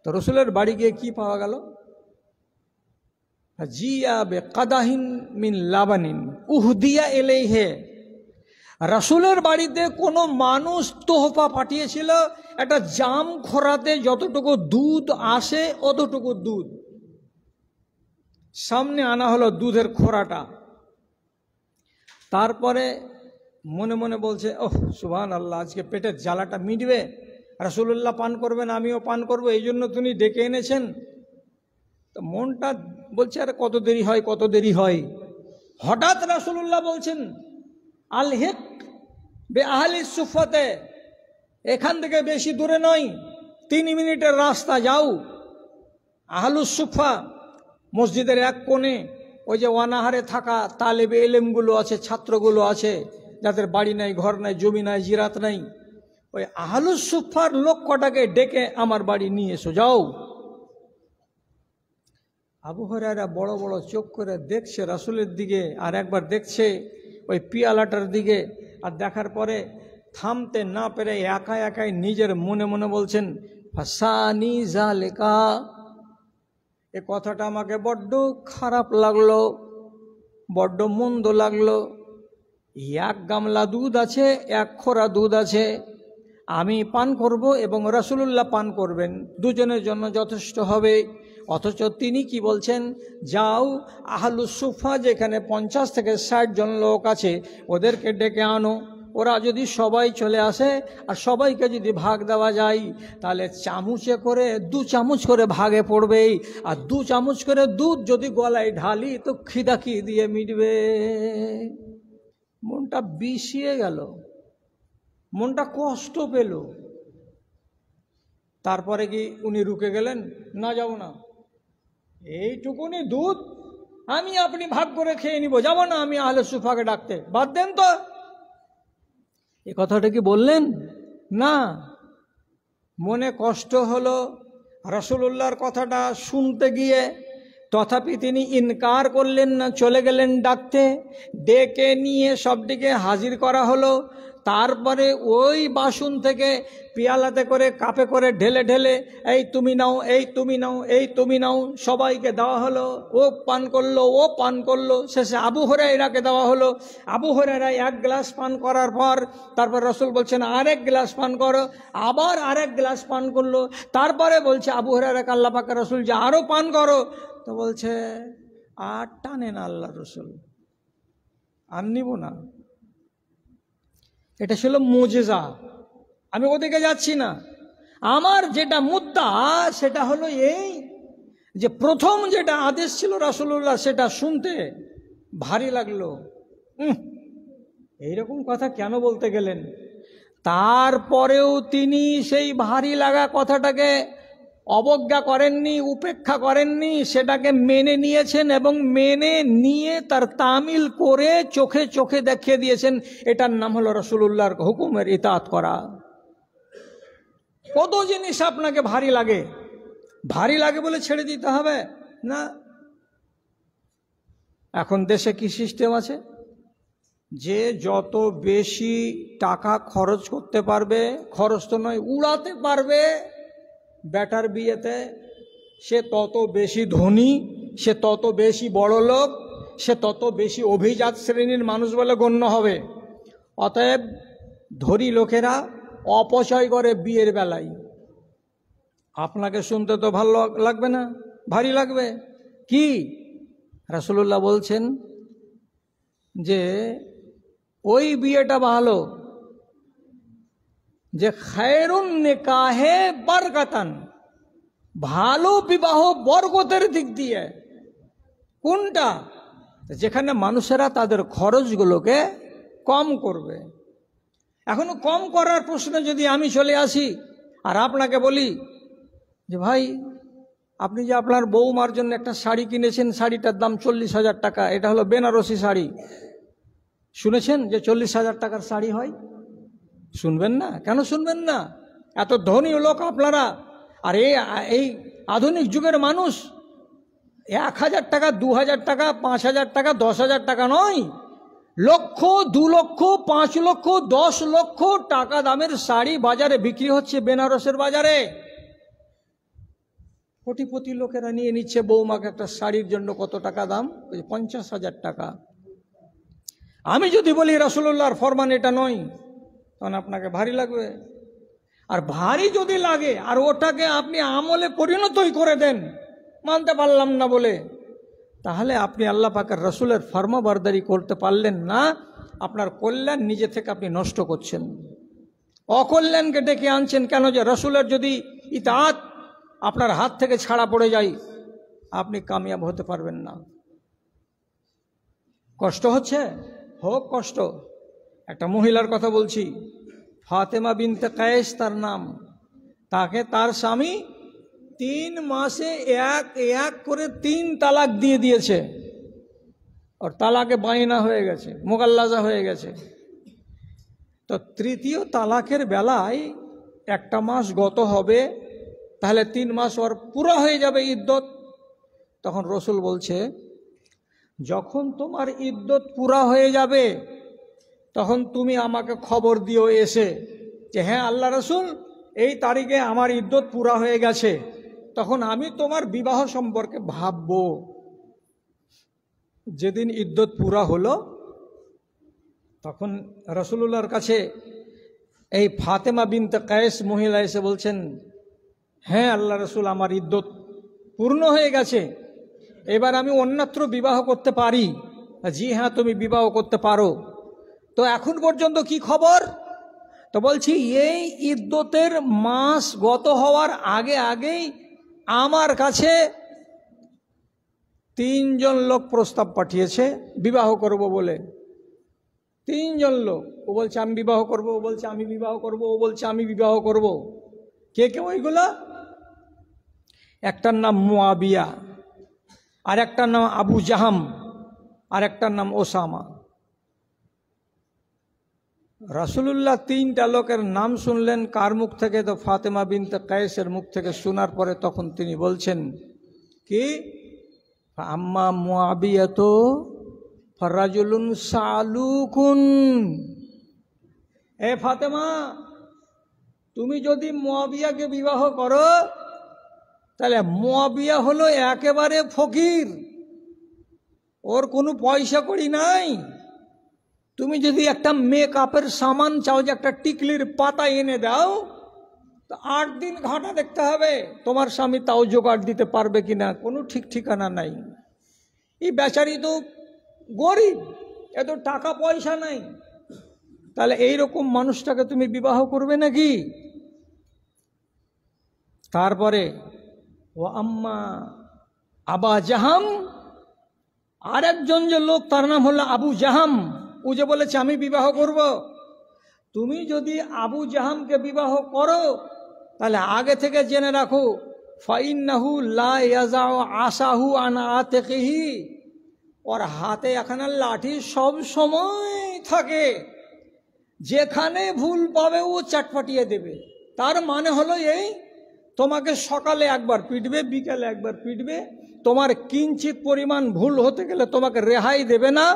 তো রাসূলের বাড়ি গিয়ে কি পাওয়া গেল? জিয়া বে কাদাহিন মিন লাবানিন উহদিয়া ইলাইহি। রাসূলের বাড়িতে কোনো মানুষ তোহফা পাঠিয়েছিল, একটা জাম খোরাতে যতটুকু দুধ আসে অতটুকু দুধ সামনে আনা হলো, দুধের খোরাটা। তারপরে মনে মনে বলছে, ওহ সুবহানাল্লাহ, আজকে পেটের জ্বালাটা মিটবে, রাসূলুল্লাহ পান করবেন, আমিও পান করব, এই জন্য তিনি ডেকে এনেছেন। তো মনটা বলছে, আরে কত দেরি হয়, কত দেরি হয়। হঠাৎ রাসূলুল্লাহ বলছেন, আলহিক বে আহলি সুফাতে, এখান থেকে বেশি দূরে নয়, 3 মিনিটের রাস্তা যাও। আহলুস সুফা মসজিদের এক কোণে, ওই যে অনাহারে থাকা তালেবে ইলমগুলো আছে, ছাত্রগুলো আছে, যাদের বাড়ি নাই, ঘর নাই, জমি নাই, জিরাত নাই, ওই আহলুস সুফার লোক কটাকে ডেকে আমার বাড়ি নিয়ে এসো, যাও। আবু হুরায়রা বড় বড় চোখ করে দেখছে রাসূলের দিকে, আর একবার দেখছে ওই পিয়ালাটার দিকে, আর দেখার পরে থামতে না পেরে একা একাই নিজের মনে মনে বলছেন, ফাসানি জালিকা, এ কথাটা আমাকে বড্ড খারাপ লাগলো, বড্ড মন্দ লাগলো। 1 গামলা দুধ আছে, 1 খোরা দুধ আছে, আমি পান করব এবং রাসূলুল্লাহ পান করবেন, দুজনের জন্য যথেষ্ট হবে। অথচ তিনি কি বলছেন, যাও আহলুস সুফা যেখানে 50 থেকে 60 জন লোক আছে ওদেরকে ডেকে আনো, ওরা যদি সবাই চলে আসে আর সবাইকে যদি ভাগ দেওয়া যায়, তাহলে চামচে করে 2 চামচ করে ভাগে পড়বেই, আর 2 চামচ করে দুধ যদি গলায় ঢালি তো খিদা কি দিয়ে মিটবে। মনটা বিষিয়ে গেল, মনটা কষ্ট পেল। তারপরে কি উনি রুকে গেলেন? না, যাব না, এইটুকুনি দুধ আমি আপনি ভাগ করে খেয়ে নিব, যাব না আমি আহলে সুফাকে ডাকতে, বাদ দেন তো। এ কথাটা কি বললেন? না, মনে কষ্ট হলো রাসূলুল্লাহর কথাটা শুনতে গিয়ে, তথাপি তিনি ইনকার করলেন না, চলে গেলেন ডাকতে। ডেকে নিয়ে সবটিকে হাজির করা হলো। তারপরে ওই বাসন থেকে পিয়ালাতে করে কাপে করে ঢেলে ঢেলে এই তুমি নাও, এই তুমি নাও, এই তুমি নাও, সবাইকে দেওয়া হলো। ও পান করলো, ও পান করলো। শেষে আবু হুরায়রাকে দেওয়া হলো। আবু হুরায়রা 1 গ্লাস পান করার পর তারপর রাসূল বলছেন আরেক গ্লাস পান করো, আবার আরেক গ্লাস পান করলো। তারপরে বলছে আবু হুরায়রাকে আল্লাহ পাকের রাসূল যে আরও পান করো, তো বলছে আর টানে না আল্লাহ রসুল, আর নিব না। এটা ছিল মুজিজা। আমি ওদিকে যাচ্ছি না, আমার যেটা মুদ্দা সেটা হলো এই যে প্রথম যেটা আদেশ ছিল রাসূলুল্লাহ, সেটা শুনতে ভারী লাগলো। এইরকম কথা কেন বলতে গেলেন? তারপরেও তিনি সেই ভারী লাগা কথাটাকে অবজ্ঞা করেননি, উপেক্ষা করেননি, সেটাকে মেনে নিয়েছেন এবং মেনে নিয়ে তার তামিল করে চোখে চোখে দেখিয়ে দিয়েছেন। এটার নাম হলো রাসূলুল্লাহর হুকুমের ইতাআত করা। কত জিনিস আপনাকে ভারী লাগে, ভারী লাগে বলে ছেড়ে দিতে হবে না। এখন দেশে কি সিস্টেম আছে, যে যত বেশি টাকা খরচ করতে পারবে, খরচ তো নয় উড়াতে পারবে বেটার বিয়েতে, সে তত বেশি ধনী, সে তত বেশি বড় লোক, সে তত বেশি অভিজাত শ্রেণীর মানুষ বলে গণ্য হবে। অতএব ধনী লোকেরা অপচয় করে বিয়ের বেলায়। আপনাকে শুনতে তো ভালো লাগবে না, ভারী লাগবে। কি রাসূলুল্লাহ বলছেন যে ওই বিয়েটা ভালো যে খায়রুন নিকাহে বরকতান, ভালো বিবাহ বরকতের দিক দিয়ে। কোনটা? যেখানে মানুষেরা তাদের খরচগুলোকে কম করবে। এখনো কম করার প্রশ্নে যদি আমি চলে আসি আর আপনাকে বলি যে ভাই আপনি যে আপনার বৌমার জন্য একটা শাড়ি কিনেছেন, শাড়িটার দাম 40,000 টাকা, এটা হলো বেনারসি শাড়ি। শুনেছেন যে 40,000 টাকার শাড়ি হয়? শুনবেন না? কেন শুনবেন না? এত ধনী লোক আপনারা, আর এই আধুনিক যুগের মানুষ 1,000 টাকা, 2,000 টাকা, 5,000 টাকা, 10,000 টাকা নয়, লক্ষ, 2 লক্ষ, 5 লক্ষ, 10 লক্ষ টাকা দামের শাড়ি বাজারে বিক্রি হচ্ছে, বেনারসের বাজারে। কোটিপতি লোকেরা নিয়ে নিচ্ছে বৌমাকে একটা শাড়ির জন্য কত টাকা দাম? 50,000 টাকা। আমি যদি বলি রাসূলুল্লাহর ফরমান এটা নয়, তখন আপনাকে ভারী লাগবে। আর ভারী যদি লাগে আর ওটাকে আপনি আমলে পরিণতই করে দেন, মানতে পারলাম না বলে, তাহলে আপনি আল্লাহ পাকের রাসূলের ফরমাবরদারি করতে পারলেন না। আপনার কল্যাণ নিজে থেকে আপনি নষ্ট করছেন, অকল্যাণকে ডেকে আনছেন। কেন? যে রাসূলের যদি ইতাআত আপনার হাত থেকে ছাড়া পড়ে যায়, আপনি কামিয়াব হতে পারবেন না। কষ্ট হচ্ছে, হোক কষ্ট। একটা মহিলার কথা বলছি, ফাতেমা বিনতে কায়েস তার নাম। তাকে তার স্বামী 3 মাসে এক এক করে 3 তালাক দিয়ে দিয়েছে। আর তালাকে বাইনা হয়ে গেছে, মোগাল্লাজা হয়ে গেছে। তো তৃতীয় তালাকের বেলায় 1 মাস গত হবে, তাহলে 3 মাস ওর পুরো হয়ে যাবে ইদ্যত। তখন রসুল বলছে যখন তোমার ইদ্যত পুরা হয়ে যাবে তখন তুমি আমাকে খবর দিও এসে যে হ্যাঁ আল্লাহ রসুল এই তারিখে আমার ইদ্যত পুরা হয়ে গেছে, তখন আমি তোমার বিবাহ সম্পর্কে ভাববো। যেদিন ইদ্যত পুরা হলো তখন রাসূলুল্লাহর কাছে এই ফাতেমা বিনতে কায়েস মহিলা এসে বলছেন, হ্যাঁ আল্লাহ রসুল আমার ইদ্যত পূর্ণ হয়ে গেছে, এবার আমি অন্যত্র বিবাহ করতে পারি? জি হ্যাঁ তুমি বিবাহ করতে পারো। তো এখন পর্যন্ত কি খবর? তো বলছি এই ইদ্যতের মাস গত হওয়ার আগে আগেই আমার কাছে 3 জন লোক প্রস্তাব পাঠিয়েছে বিবাহ করব বলে। 3 জন লোক, ও বলছে আমি বিবাহ করব, ও বলছে আমি বিবাহ করব, ও বলছে আমি বিবাহ করব। কে কে ওইগুলা? একটার নাম মুয়াবিয়া, আর একটার নাম আবু জাহাম, আর একটার নাম ওসামা। রাসূলুল্লাহ 3টা লোকের নাম শুনলেন কার মুখ থেকে? তো ফাতেমা বিনতে কায়েসের মুখ থেকে। শোনার পরে তখন তিনি বলছেন কি, আম্মা মুয়াবিয়াতু ফারাজুলুন সালুকুন। এ ফাতেমা, তুমি যদি মুয়াবিয়াকে বিবাহ করো তাহলে মুয়াবিয়া হলো একেবারে ফকির, ওর কোনো পয়সা কড়ি নাই। তুমি যদি একটা মেকআপের সামান চাও, যে একটা টিকলির পাতা এনে দাও, তো 8 দিন ঘাটা দেখতে হবে তোমার স্বামী তাও জোগাড় দিতে পারবে কিনা, কোনো ঠিক ঠিকানা নাই। এই বেচারি তো গরিব, এত টাকা পয়সা নাই। তাহলে এইরকম মানুষটাকে তুমি বিবাহ করবে নাকি? তারপরে ও আম্মা আবা জাহাম, আর একজন যে লোক তার নাম হলো আবু জাহাম, ও যে বলেছে আমি বিবাহ করব। তুমি যদি আবু জাহামকে বিবাহ করো তাহলে আগে থেকে জেনে রাখো, ফাইন্নাহু লা ইয়াজাউ আসাহু আন আতিকিহি, ওর হাতে এখানে লাঠি সব সময় থাকে, যেখানে ভুল পাবে ও চাটপাটিয়ে দেবে। তার মানে হলো এই, তোমাকে সকালে একবার পিটবে, বিকেলে একবার পিটবে, তোমার কিঞ্চিত পরিমাণ ভুল হতে গেলে তোমাকে রেহাই দেবে না।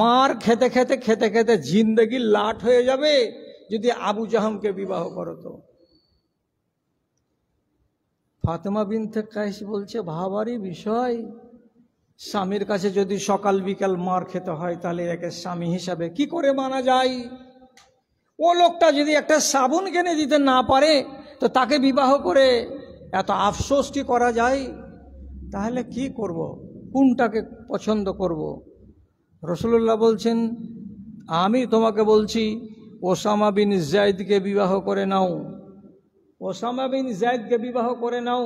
মার খেতে খেতে খেতে খেতে জিন্দগি লাট হয়ে যাবে যদি আবু জাহামকে বিবাহ করো। তো ফাতেমা বিনতে কায়েস বলছে, ভাবারই বিষয়, স্বামীর কাছে যদি সকাল বিকাল মার খেতে হয় তাহলে একে স্বামী হিসাবে কি করে মানা যায়? ও লোকটা যদি একটা সাবুন কিনে দিতে না পারে তো তাকে বিবাহ করে এত আফসোস কি করা যায়? তাহলে কি করব, কোনটাকে পছন্দ করব? রাসূলুল্লাহ বলছেন, আমি তোমাকে বলছি ওসামা বিন যায়েদকে বিবাহ করে নাও। ওসামা বিন যায়েদকে বিবাহ করে নাও।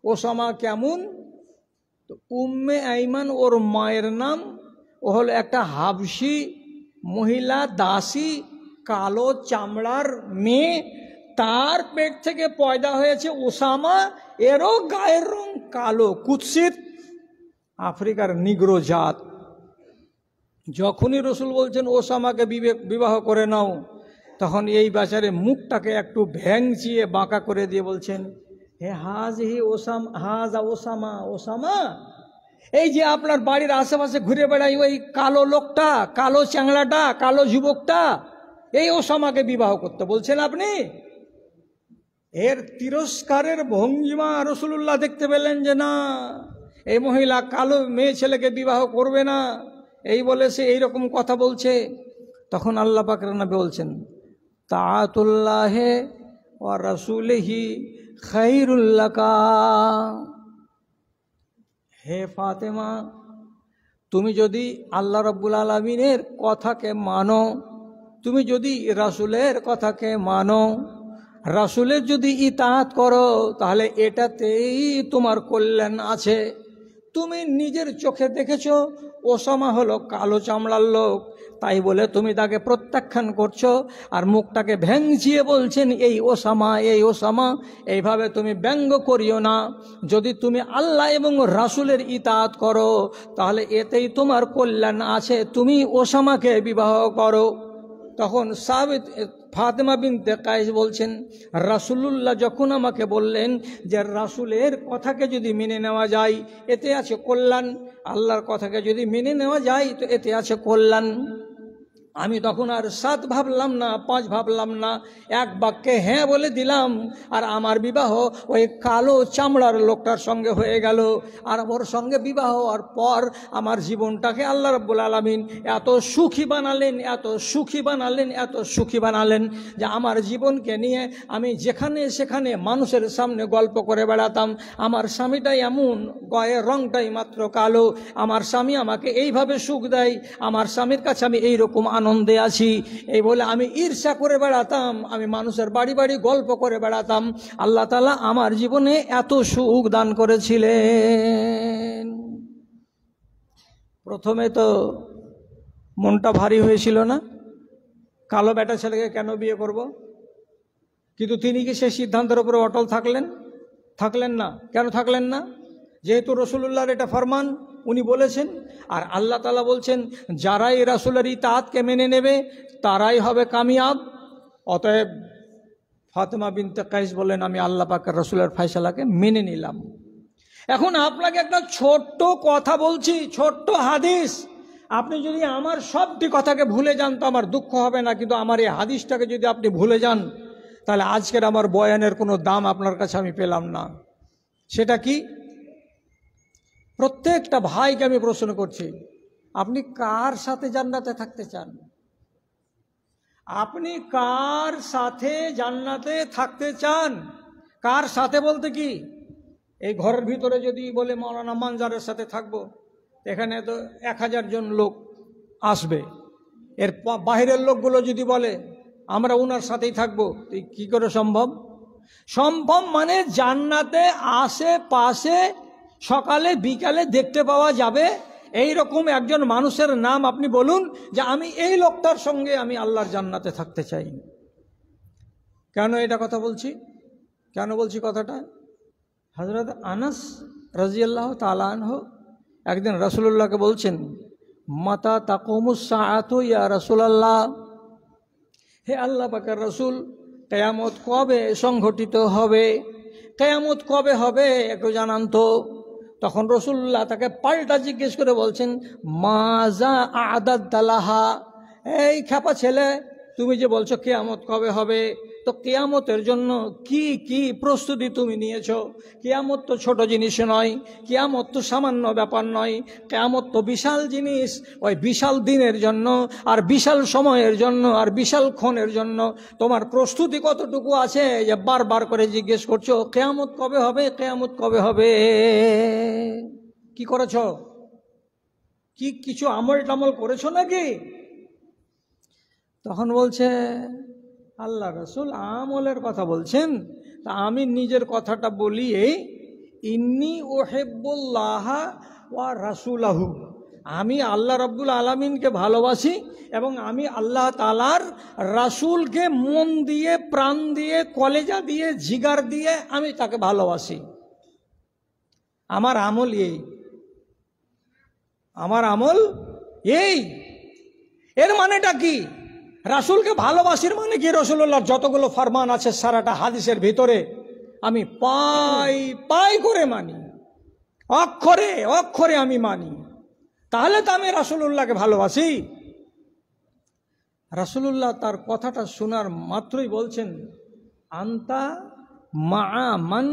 ওসামা কেমন? তো উম্মে আইমান ওর মায়ের নাম। ও হলো একটা হাবশি মহিলা, দাসী, কালো চামড়ার মেয়ে। তার পেট থেকে পয়দা হয়েছে ওসামা, এরও গায়ের রং কালো, কুৎসিত আফ্রিকার নিগ্রো জাত। যখনই রসুল বলছেন ওসামাকে বিবাহ করে নাও, তখন এই বেচারে মুখটাকে একটু ভ্যাংচিয়ে বাঁকা করে দিয়ে বলছেন, হে হাজহি হাজা ওসামা। ওসামা, এই যে আপনার বাড়ির আশেপাশে ঘুরে বেড়াই ওই কালো লোকটা, কালো চ্যাংড়াটা, কালো যুবকটা, এই ওসামাকে বিবাহ করতে বলছেন আপনি? এর তিরস্কারের ভঙ্গিমা রাসূলুল্লাহ দেখতে পেলেন যে না, এই মহিলা কালো মেয়ে ছেলেকে বিবাহ করবে না, এই বলে সে এইরকম কথা বলছে। তখন আল্লাহ পাক নবী বলছেন, তাআতুল্লাহি ওয়া রাসূলিহি খায়রুল লাকা। হে ফাতেমা, তুমি যদি আল্লাহ রাব্বুল আলামিনের কথাকে মানো, তুমি যদি রাসূলের কথাকে মানো, রাসূলের যদি ইতাআত করো, তাহলে এটাতেই তোমার কল্যাণ আছে। তুমি নিজের চোখে দেখেছো ওসামা হলো কালো চামড়ার লোক, তাই বলে তুমি তাকে প্রত্যাখ্যান করছো আর মুখটাকে ভেঙচিয়ে বলছেন এই ওসামা, এই ওসামা। এইভাবে তুমি ব্যঙ্গ করিও না। যদি তুমি আল্লাহ এবং রাসূলের ইতাআত করো তাহলে এতেই তোমার কল্যাণ আছে, তুমি ওসামাকে বিবাহ করো। তখন ফাতেমা বিনতে কায়েস বলছেন, রাসূলুল্লাহ যখন আমাকে বললেন যে রাসূলের কথাকে যদি মেনে নেওয়া যায় এতে আছে কল্যাণ, আল্লাহর কথাকে যদি মেনে নেওয়া যায় তো এতে আছে কল্যাণ, আমি তখন আর 7 ভাবলাম না, 5 ভাবলাম না, এক বাক্যে হ্যাঁ বলে দিলাম। আর আমার বিবাহ ওই কালো চামড়ার লোকটার সঙ্গে হয়ে গেল। আর ওর সঙ্গে বিবাহ হওয়ার পর আমার জীবনটাকে আল্লাহ রাব্বুল আলামিন এত সুখী বানালেন, এত সুখী বানালেন, এত সুখী বানালেন যে আমার জীবনকে নিয়ে আমি যেখানে সেখানে মানুষের সামনে গল্প করে বেড়াতাম, আমার স্বামীটাই এমন, গায়ের রংটাই মাত্র কালো, আমার স্বামী আমাকে এইভাবে সুখ দেয়, আমার স্বামীর কাছে আমি এইরকম আনন্দে আছি, এই বলে আমি ঈর্ষা করে বেড়াতাম, আমি মানুষের বাড়ি বাড়ি গল্প করে বেড়াতাম, আল্লাহ তাআলা আমার জীবনে এত সুখ দান করেছিলেন। প্রথমে তো মনটা ভারী হয়েছিল না, কালো বেটা ছেলেকে কেন বিয়ে করব? কিন্তু তিনি কি সেই সিদ্ধান্তের উপরে অটল থাকলেন না? কেন থাকলেন না? যেহেতু রাসূলুল্লাহর এটা ফরমান, উনি বলেছেন, আর আল্লাহ তাআলা বলছেন যারাই রাসূলের ইতাআতকে মেনে নেবে তারাই হবে কামিয়াব। অতএব ফাতেমা বিনতে কাইস বলেন, আমি আল্লাহ পাকের রাসূলের ফয়সালাকে মেনে নিলাম। এখন আপনাকে একটা ছোট্ট কথা বলছি, ছোট্ট হাদিস, আপনি যদি আমার সবটি কথাকে ভুলে যান তো আমার দুঃখ হবে না, কিন্তু আমার এই হাদিসটাকে যদি আপনি ভুলে যান তাহলে আজকের আমার বয়ানের কোনো দাম আপনার কাছে আমি পেলাম না। সেটা কি? প্রত্যেকটা ভাইকে আমি প্রশ্ন করছি, আপনি কার সাথে জান্নাতে থাকতে চান? আপনি কার সাথে জান্নাতে থাকতে চান? কার সাথে বলতে কি, এই ঘরের ভিতরে যদি বলে মাওলানা মানজারের সাথে থাকবো, এখানে তো 1000 জন লোক আসবে, এর বাহিরের লোকগুলো যদি বলে আমরা উনার সাথেই থাকবো, কি করে সম্ভব? সম্ভব মানে জান্নাতে আশেপাশে সকালে বিকালে দেখতে পাওয়া যাবে এই রকম একজন মানুষের নাম আপনি বলুন যে আমি এই লোকটার সঙ্গে আমি আল্লাহর জান্নাতে থাকতে চাই। কেন এটা কথা বলছি? কেন বলছি কথাটা? হযরত আনাস রাদিয়াল্লাহু তাআলা আনহু একদিন রাসূলুল্লাহকে বলছেন, মাতা তাকুমুস সাআতু ইয়া রাসূলুল্লাহ, হে আল্লাহ পাকের রাসূল, কিয়ামত কবে সংঘটিত হবে? কিয়ামত কবে হবে একটু জানান তো। তখন রাসূলুল্লাহ তাকে পাল্টা জিজ্ঞেস করে বলছেন, মাজা আ'দাদতা লাহা, এই খেপা ছেলে, তুমি যে বলছো কিয়ামত কবে হবে, তো কিয়ামতের জন্য কি কি প্রস্তুতি তুমি নিয়েছো? কিয়ামত তো ছোট জিনিস নয়, কিয়ামত তো সামান্য ব্যাপার নয়, কিয়ামত তো বিশাল জিনিস। ওই বিশাল দিনের জন্য আর বিশাল সময়ের জন্য আর বিশাল ক্ষণের জন্য তোমার প্রস্তুতি কতটুকু আছে যে বারবার করে জিজ্ঞেস করছো কিয়ামত কবে হবে, কিয়ামত কবে হবে? কি করেছো? কি কিছু আমল টামল করেছো নাকি? তখন বলছে, আল্লাহ রাসূল আমলের কথা বলছেন, তা আমি নিজের কথাটা বলি, এই ইন্নী উহিব্বুল্লাহ ওয়া রাসূলাহু, আমি আল্লাহ রাব্বুল আলামিনকে ভালোবাসি এবং আমি আল্লাহ তাআলার রাসূলকে মন দিয়ে, প্রাণ দিয়ে, কলেজা দিয়ে, জিগার দিয়ে আমি তাকে ভালোবাসি। আমার আমল এই, আমার আমল এই। এর মানেটা কি? রাসূলকে ভালোবাসির মানে কি? রাসূলুল্লাহর যতগুলো ফরমান আছে সারাটা হাদিসের ভিতরে আমি পাই করে মানি, অক্ষরে অক্ষরে আমি মানি, তাহলে তো আমি রাসূলুল্লাহকে ভালোবাসি। রাসূলুল্লাহ তার কথাটা শোনার মাত্রই বলছেন, আনতা মা মান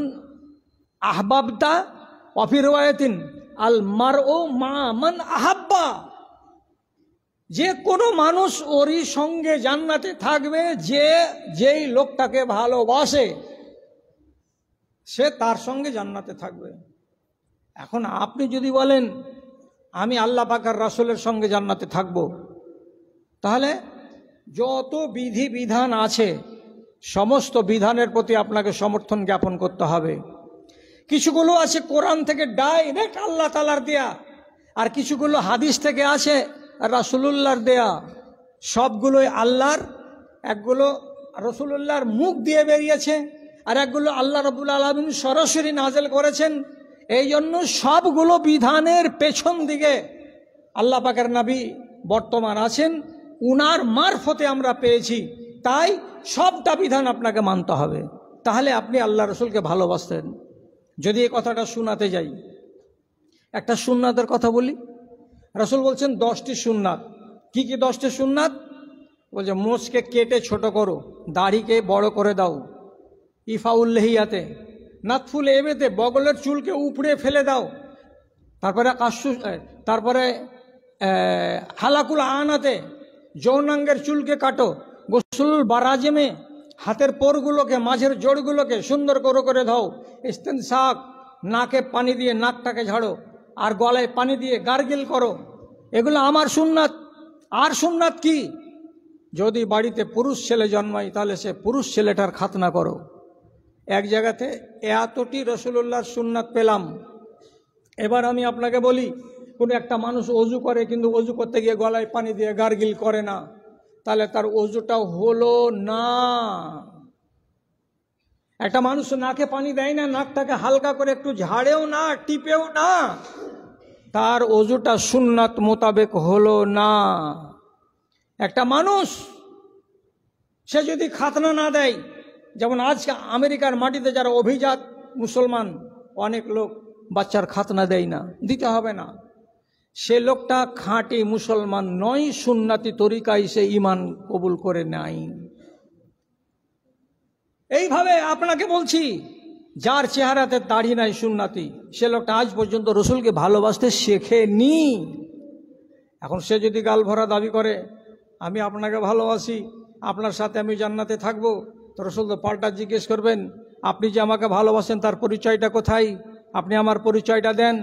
আহবাবতা ওয়া ফি রিওয়ায়াতিন আল মারউ মা মান আহাব্বা, যে কোনো মানুষ ওরই সঙ্গে জান্নাতে থাকবে যেই লোকটাকে ভালোবাসে, সে তার সঙ্গে জান্নাতে থাকবে। এখন আপনি যদি বলেন আমি আল্লাহ পাকের রাসূলের সঙ্গে জান্নাতে থাকব, তাহলে যত বিধি বিধান আছে সমস্ত বিধানের প্রতি আপনাকে সমর্থন জ্ঞাপন করতে হবে। কিছুগুলো আছে কোরআন থেকে ডাইরেক্ট আল্লাহ তাআলার দেয়া, আর কিছুগুলো হাদিস থেকে আছে রাসূলুল্লাহর দেয়া। সবগুলোই আল্লাহর, একগুলো রাসূলুল্লাহর মুখ দিয়ে বেরিয়েছে, আর একগুলো আল্লাহ রাব্বুল আলামিন সরাসরি নাযিল করেছেন। এই জন্য সবগুলো বিধানের পেছন দিকে আল্লাহ পাকের নবী বর্তমান আছেন, উনার মারফতে আমরা পেয়েছি, তাই সবটা বিধান আপনাকে মানতে হবে, তাহলে আপনি আল্লাহ রাসূলকে ভালোবাসতেন। যদি এই কথাটা শোনাতে যাই, একটা সুন্নাতের কথা বলি। রাসূল বলছেন 10টি সুন্নাত। কি কি 10টি সুন্নাত? বলছে মোষকে কেটে ছোট করো, দাড়িকে বড় করে দাও, ইফাউল লিহিয়াতে, নাতফুল এবেতে, বগলের চুলকে উপড়ে ফেলে দাও, তারপরে হালাকুল আনাতে, যৌনাঙ্গের চুলকে কাটো, গোসল বারাজেমে হাতের পোরগুলোকে, মাঝের জোড়গুলোকে সুন্দর করে দাও, ইস্তেনশাক, নাকে পানি দিয়ে নাকটাকে ঝাড়ো, আর গলায় পানি দিয়ে গার্গিল করো। এগুলো আমার সুন্নাত। আর সুন্নাত কি? যদি বাড়িতে পুরুষ ছেলে জন্মায় তাহলে সে পুরুষ ছেলেটার খাতনা করো। এক জায়গাতে এতটি রসুলুল্লাহর সুন্নাত পেলাম। এবার আমি আপনাকে বলি, কোনো একটা মানুষ অজু করে কিন্তু অজু করতে গিয়ে গলায় পানি দিয়ে গার্গিল করে না, তাহলে তার অজুটা হলো না। একটা মানুষ নাকে পানি দেয় না, নাকটাকে হালকা করে একটু ঝাড়েও না, টিপেও না, তার অজুটা সুন্নাত মোতাবেক হলো না। একটা মানুষ সে যদি খাতনা না দেয়, যেমন আজকে আমেরিকার মাটিতে যারা অভিজাত মুসলমান, অনেক লোক বাচ্চার খাতনা দেয় না, দিতে হবে না, সে লোকটা খাঁটি মুসলমান নয়, সুন্নাতি তরিকায় সে ঈমান কবুল করে নাই। এইভাবে আপনাকে বলছি, যার চেহারাতে দাড়ি নাই সুন্নাতি, সে লোকটা আজ পর্যন্ত রসুলকে ভালোবাসতে শেখেনি। এখন সে যদি গাল ভরা দাবি করে আমি আপনাকে ভালোবাসি, আপনার সাথে আমি জান্নাতে থাকবো, তো রসুল তো পাল্টা জিজ্ঞেস করবেন, আপনি যে আমাকে ভালোবাসেন তার পরিচয়টা কোথায়, আপনি আমার পরিচয়টা দেন।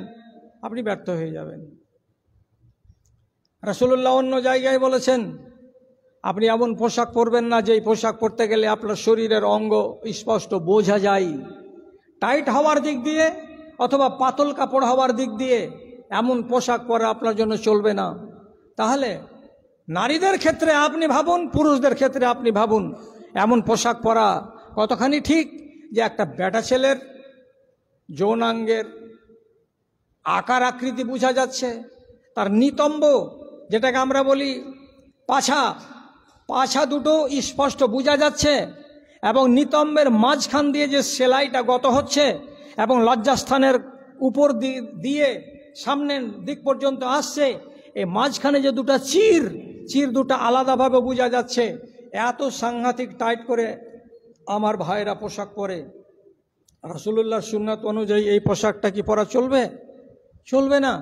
আপনি ব্যর্থ হয়ে যাবেন। রাসূলুল্লাহ অন্য জায়গায় বলেছেন, আপনি এমন পোশাক পরবেন না যেই পোশাক পরতে গেলে আপনার শরীরের অঙ্গ স্পষ্ট বোঝা যায়। টাইট হওয়ার দিক দিয়ে অথবা পাতল কাপড় হওয়ার দিক দিয়ে এমন পোশাক পরা আপনার জন্য চলবে না। তাহলে নারীদের ক্ষেত্রে আপনি ভাবুন, পুরুষদের ক্ষেত্রে আপনি ভাবুন, এমন পোশাক পরা কতখানি ঠিক যে একটা বেটা ছেলের যৌনাঙ্গের আকার আকৃতি বোঝা যাচ্ছে, তার নিতম্ব যেটাকে আমরা বলি পাছা দুটো স্পষ্ট বোঝা যাচ্ছে, এবং নিতম্বের মাঝখান দিয়ে যে সেলাইটা গত হচ্ছে এবং লজ্জাস্থানের উপর দিয়ে সামনের দিক পর্যন্ত আসছে, এই মাঝখানে যে দুটো চির দুটো আলাদাভাবে বোঝা যাচ্ছে, এত সাংঘাতিক টাইট করে আমার ভাইরা পোশাক পরে। রাসূলুল্লাহর সুন্নাত অনুযায়ী এই পোশাকটা কি পরা চলবে? চলবে না।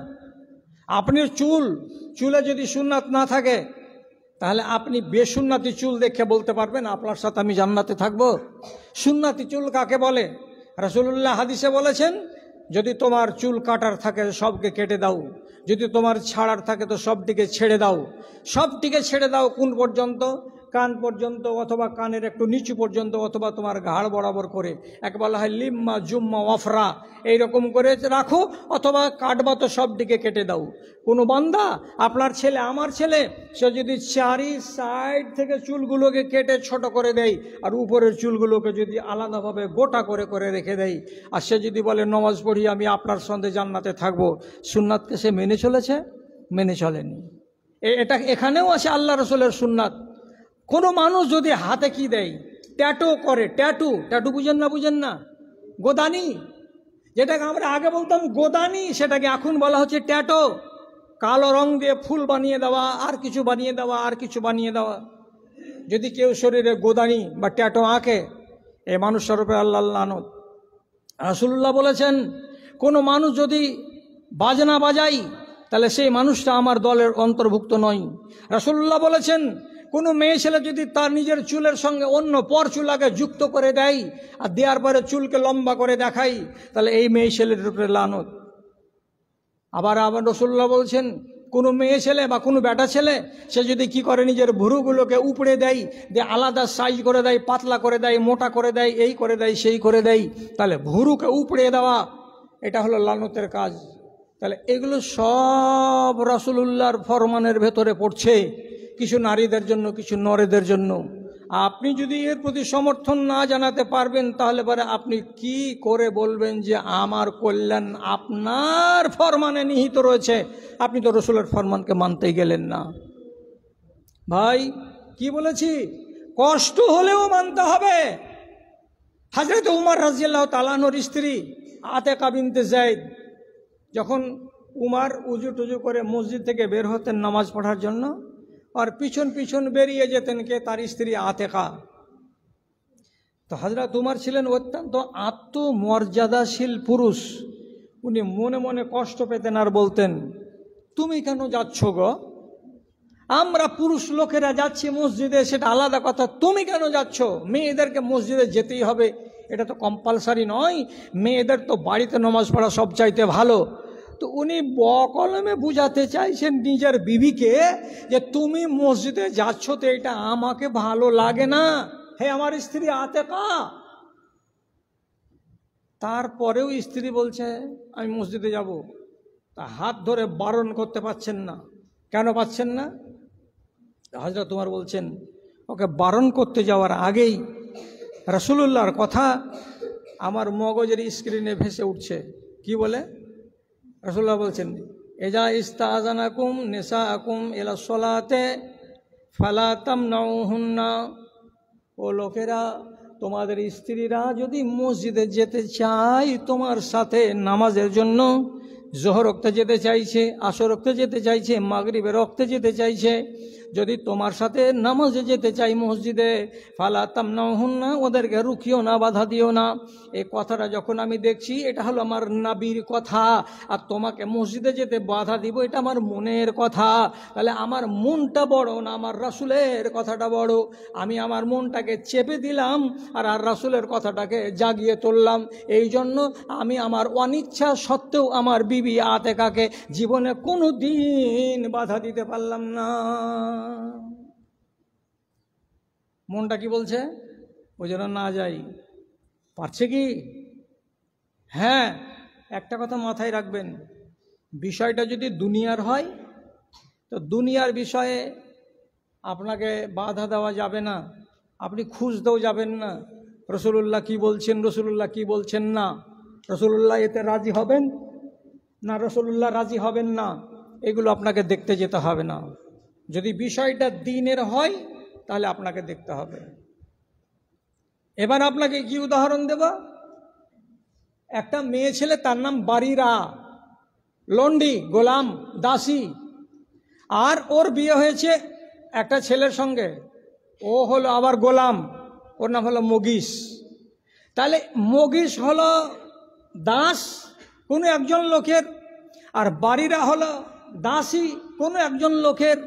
আপনি চুলে যদি সুন্নাত না থাকে, তাহলে আপনি বেসুন্নাতি চুল দেখে বলতে পারবেন আপনার সাথে আমি জান্নাতে থাকবো? সুন্নাতি চুল কাকে বলে? রাসূলুল্লাহ হাদিসে বলেছেন, যদি তোমার চুল কাটার থাকে সবকে কেটে দাও, যদি তোমার ছাড়ার থাকে তো সবটিকে ছেড়ে দাও। সবটিকে ছেড়ে দাও কোন পর্যন্ত? কান পর্যন্ত, অথবা কানের একটু নিচু পর্যন্ত, অথবা তোমার ঘাড় বরাবর করে। এক বলা হয় লিম্মা জুম্মা ওয়াফরা, এইরকম করে রাখো, অথবা কাটবা তো সবটিকে কেটে দাও। কোনো বান্দা, আপনার ছেলে আমার ছেলে, সে যদি চারি সাইড থেকে চুলগুলোকে কেটে ছোট করে দেয় আর উপরের চুলগুলোকে যদি আলাদাভাবে গোটা করে করে রেখে দেয়, আর সে যদি বলে নমাজ পড়ি আমি আপনার সঙ্গে জান্নাতে থাকবো, সুন্নাতকে সে মেনে চলেছে? মেনে চলেনি। এটা এখানেও আছে আল্লাহ রসুলের সুন্নাত। কোনো মানুষ যদি হাতে কি দেয়, ট্যাটু করে, ট্যাটু বুঝেন না? গোদানি, যেটাকে আমরা আগে বলতাম গোদানি, সেটাকে এখন বলা হচ্ছে ট্যাটু। কালো রং দিয়ে ফুল বানিয়ে দেওয়া, আর কিছু বানিয়ে দেওয়া, আর কিছু বানিয়ে দেওয়া। যদি কেউ শরীরে গোদানি বা ট্যাটু আঁকে, এই মানুষের উপরে আল্লাহ লানত। রাসূলুল্লাহ বলেছেন, কোনো মানুষ যদি বাজনা বাজায় তাহলে সেই মানুষটা আমার দলের অন্তর্ভুক্ত নয়। রাসূলুল্লাহ বলেছেন, কোনো মেয়ে ছেলে যদি তার নিজের চুলের সঙ্গে অন্য পর চুলাকে যুক্ত করে দেয় আর দেওয়ার পরে চুলকে লম্বা করে দেখাই, তাহলে এই মেয়ে ছেলের উপরে লানত। আবার রাসূলুল্লাহ বলছেন, কোনো মেয়ে ছেলে বা কোনো বেটা ছেলে সে যদি কি করে, নিজের ভুরুগুলোকে উপড়ে দেয়, দিয়ে আলাদা সাইজ করে দেয়, পাতলা করে দেয়, মোটা করে দেয়, এই করে দেয়, সেই করে দেয়, তাহলে ভুরুকে উপড়ে দেওয়া, এটা হলো লানতের কাজ। তাহলে এগুলো সব রাসূলুল্লাহর ফরমানের ভেতরে পড়ছে, কিছু নারীদের জন্য, কিছু নরেদের জন্য। আপনি যদি এর প্রতি সমর্থন না জানাতে পারবেন, তাহলে পরে আপনি কি করে বলবেন যে আমার কল্যাণ আপনার ফরমানে নিহিত রয়েছে? আপনি তো রসুলের ফরমানকে মানতেই গেলেন না। ভাই কি বলেছি, কষ্ট হলেও মানতে হবে। হযরত উমর রাদিয়াল্লাহু তাআলা আনহুর স্ত্রী আতিকা বিনতে যায়েদ, যখন উমর উজু টুজু করে মসজিদ থেকে বের হতেন নামাজ পড়ার জন্য, আর পিছন পিছন বেরিয়ে যেতেন কে? তার স্ত্রী আতিকা। তো হযরত উমর ছিলেন অত্যন্ত আত্মমর্যাদাশীল পুরুষ। উনি মনে মনে কষ্ট পেতেন আর বলতেন, তুমি কেন যাচ্ছ গো? আমরা পুরুষ লোকেরা যাচ্ছি মসজিদে, সেটা আলাদা কথা, তুমি কেন যাচ্ছ? মেয়েদেরকে মসজিদে যেতেই হবে, এটা তো কম্পালসারি নয়। মেয়েদের তো বাড়িতে নামাজ পড়া সবচাইতে ভালো। তো উনি বকলমে বুঝাতে চাইছেন নিজের বিবিকে যে তুমি মসজিদে যাচ্ছ তো এটা আমাকে ভালো লাগে না, হে আমার স্ত্রী আতেকা। তারপরেও স্ত্রী বলছে আমি মসজিদে যাব, তা হাত ধরে বারণ করতে পারছেন না। কেন পাচ্ছেন না? হযরত ওমর বলছেন ওকে বারণ করতে যাওয়ার আগেই রাসূলুল্লাহর কথা আমার মগজের স্ক্রিনে ভেসে উঠছে। কি বলে? রাসূলুল্লাহ বলছেন এজা ইস্তাযানাকুম নিসাআকুম ইলা সলাতে ফালা তামনাউহুন্না, ও লোকেরা তোমাদের স্ত্রীরা যদি মসজিদে যেতে চায় তোমার সাথে নামাজের জন্য, জোহর ওয়াক্তে যেতে চাইছে, আসর ওয়াক্তে যেতে চাইছে, মাগরিবের ওয়াক্তে যেতে চাইছে, যদি তোমার সাথে নামাজে যেতে চাই মসজিদে, ফালা তামনাউহুন্না, ওদেরকে রুখিও না, বাধা দিও না। এই কথাটা যখন আমি দেখছি এটা হলো আমার নবীর কথা, আর তোমাকে মসজিদে যেতে বাধা দিব এটা আমার মনের কথা। তাহলে আমার মনটা বড় না আমার রাসূলের কথাটা বড়? আমি আমার মনটাকে চেপে দিলাম আর রাসূলের কথাটাকে জাগিয়ে তুললাম। এই জন্য আমি আমার অনিচ্ছা সত্ত্বেও আমার বিবি আতেকাকে জীবনে কোনো দিন বাধা দিতে পারলাম না। মনটা কি বলছে? ওই জন্য না যাই। পারছে কি? হ্যাঁ, একটা কথা মাথায় রাখবেন, বিষয়টা যদি দুনিয়ার হয় তো দুনিয়ার বিষয়ে আপনাকে বাধা দেওয়া যাবে না, আপনি খুঁজতেও যাবেন না রাসূলুল্লাহ কি বলছেন, রাসূলুল্লাহ কি বলছেন না, রাসূলুল্লাহ এতে রাজি হবেন না রাসূলুল্লাহ রাজি হবেন না, এগুলো আপনাকে দেখতে যেতে হবে না। যদি বিষয়টা দ্বীনের হয় তাহলে আপনাকে দেখতে হবে। এবার আপনাকে কি উদাহরণ দেব? একটা মেয়ে ছেলে, তার নাম বারিরা, লন্ডি, গোলাম, দাসী, আর ওর বিয়ে হয়েছে একটা ছেলের সঙ্গে, ও হলো আবার গোলাম, ওর নাম হলো মগিস। তাহলে মগিস হলো দাস কোনো একজন লোকের, আর বারিরা হলো দাসী কোনো একজন লোকের।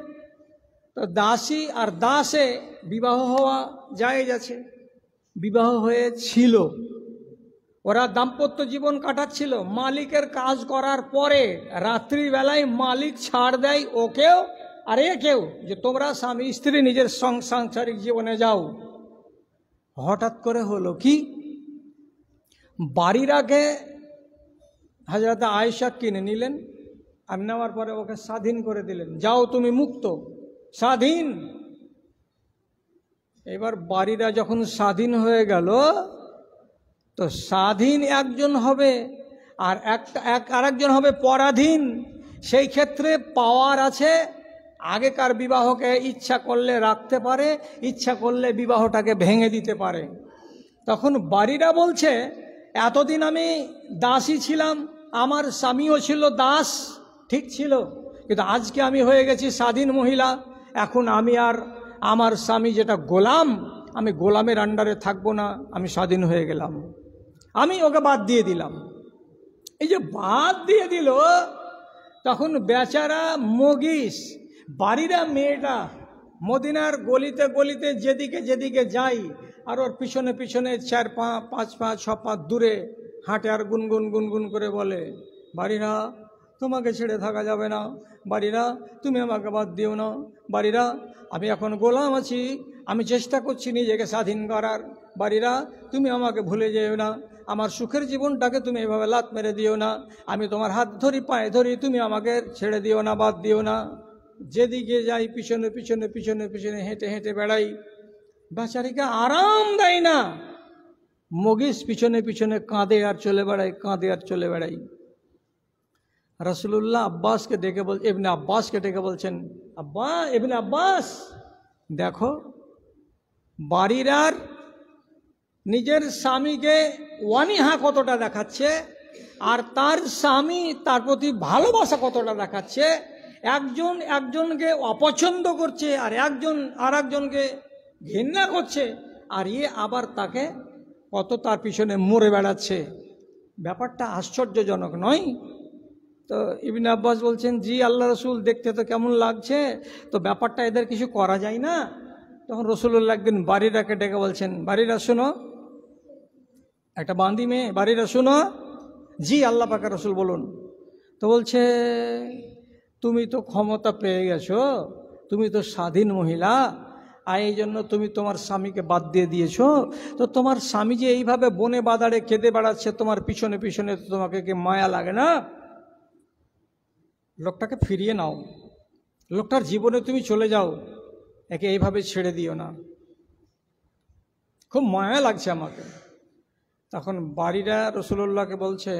তো দাসী আর দাসে বিবাহ হওয়া জায়েজ আছে, বিবাহ হয়েছিল, ওরা দাম্পত্য জীবন কাটাচ্ছিল। মালিকের কাজ করার পরে রাত্রিবেলায় মালিক ছাড় দেয় ওকেও আর একেও, যে তোমরা স্বামী স্ত্রী নিজের সাংসারিক জীবনে যাও। হঠাৎ করে হলো কি, বারিরাকে হযরত আয়েশা কিনে নিলেন, আর নেওয়ার পরে ওকে স্বাধীন করে দিলেন, যাও তুমি মুক্ত, স্বাধীন। এবার বারিরা যখন স্বাধীন হয়ে গেল তো স্বাধীন একজন হবে আর আরেকজন হবে পরাধীন। সেই ক্ষেত্রে পাওয়ার আছে, আগেকার বিবাহকে ইচ্ছা করলে রাখতে পারে, ইচ্ছা করলে বিবাহটাকে ভেঙে দিতে পারে। তখন বারিরা বলছে এতদিন আমি দাসী ছিলাম, আমার স্বামীও ছিল দাস, ঠিক ছিল, কিন্তু আজকে আমি হয়ে গেছি স্বাধীন মহিলা, এখন আমি আর আমার স্বামী যেটা গোলাম, আমি গোলামের আন্ডারে থাকবো না, আমি স্বাধীন হয়ে গেলাম, আমি ওকে বাদ দিয়ে দিলাম। এই যে বাদ দিয়ে দিল, তখন বেচারা মগিস, বারিরা মেয়েটা মদিনার গলিতে গলিতে যেদিকে যেদিকে যাই, আর ওর পিছনে পিছনে 4 পা 5 পা 6 পা দূরে হাঁটে আর গুনগুন গুনগুন করে বলে, বারিরা তোমাকে ছেড়ে থাকা যাবে না, বারিরা তুমি আমাকে বাদ দিও না, বারিরা আমি এখন গোলাম আছি, আমি চেষ্টা করছি নিজেকে স্বাধীন করার, বারিরা তুমি আমাকে ভুলে যেও না, আমার সুখের জীবনটাকে তুমি এভাবে লাত মেরে দিও না, আমি তোমার হাত ধরি পায়ে ধরি, তুমি আমাকে ছেড়ে দিও না, বাদ দিও না। যেদিকে যাই পিছনে পিছনে পিছনে পিছনে হেঁটে হেঁটে বেড়াই, বেচারিকে আরাম দেয় না। মগিস পিছনে পিছনে কাঁদে আর চলে বেড়ায়, কাঁদে আর চলে বেড়াই। রাসূলুল্লাহ আব্বাসকে ডেকে ইবনে আব্বাসকে ডেকে বলছেন, আব্বা, ইবনে আব্বাস, দেখো বারিরার নিজের স্বামীকে ওয়ানিহা কতটা দেখাচ্ছে, আর তার স্বামী তার প্রতি ভালোবাসা কতটা দেখাচ্ছে। একজন একজনকে অপছন্দ করছে আর একজন আর একজনকে ঘৃণা করছে, আর আবার তাকে কত তার পিছনে মরে বেড়াচ্ছে। ব্যাপারটা আশ্চর্যজনক নয়? তো ইবনে আব্বাস বলছেন, জি আল্লাহ রসুল, দেখতে তো কেমন লাগছে, তো ব্যাপারটা এদের কিছু করা যায় না? তখন রাসূলুল্লাহ একদিন বারিরাকে ডেকে বলছেন, বারিরা শোনো, একটা বান্দি মেয়ে, বারিরা শোনো। জি আল্লাহ পাকের রসুল বলুন। তো বলছে তুমি তো ক্ষমতা পেয়ে গেছো, তুমি তো স্বাধীন মহিলা, আর এই জন্য তুমি তোমার স্বামীকে বাদ দিয়ে দিয়েছো। তো তোমার স্বামী যে এইভাবে বনে বাদারে কেঁদে বেড়াচ্ছে তোমার পিছনে পিছনে, তো তোমাকে কি মায়া লাগে না? লোকটাকে ফিরিয়ে নাও, লোকটার জীবনে তুমি চলে যাও, একে এইভাবে ছেড়ে দিও না, খুব মায়া লাগছে আমাকে। তখন বাড়িরা রাসূলুল্লাহকে বলছে,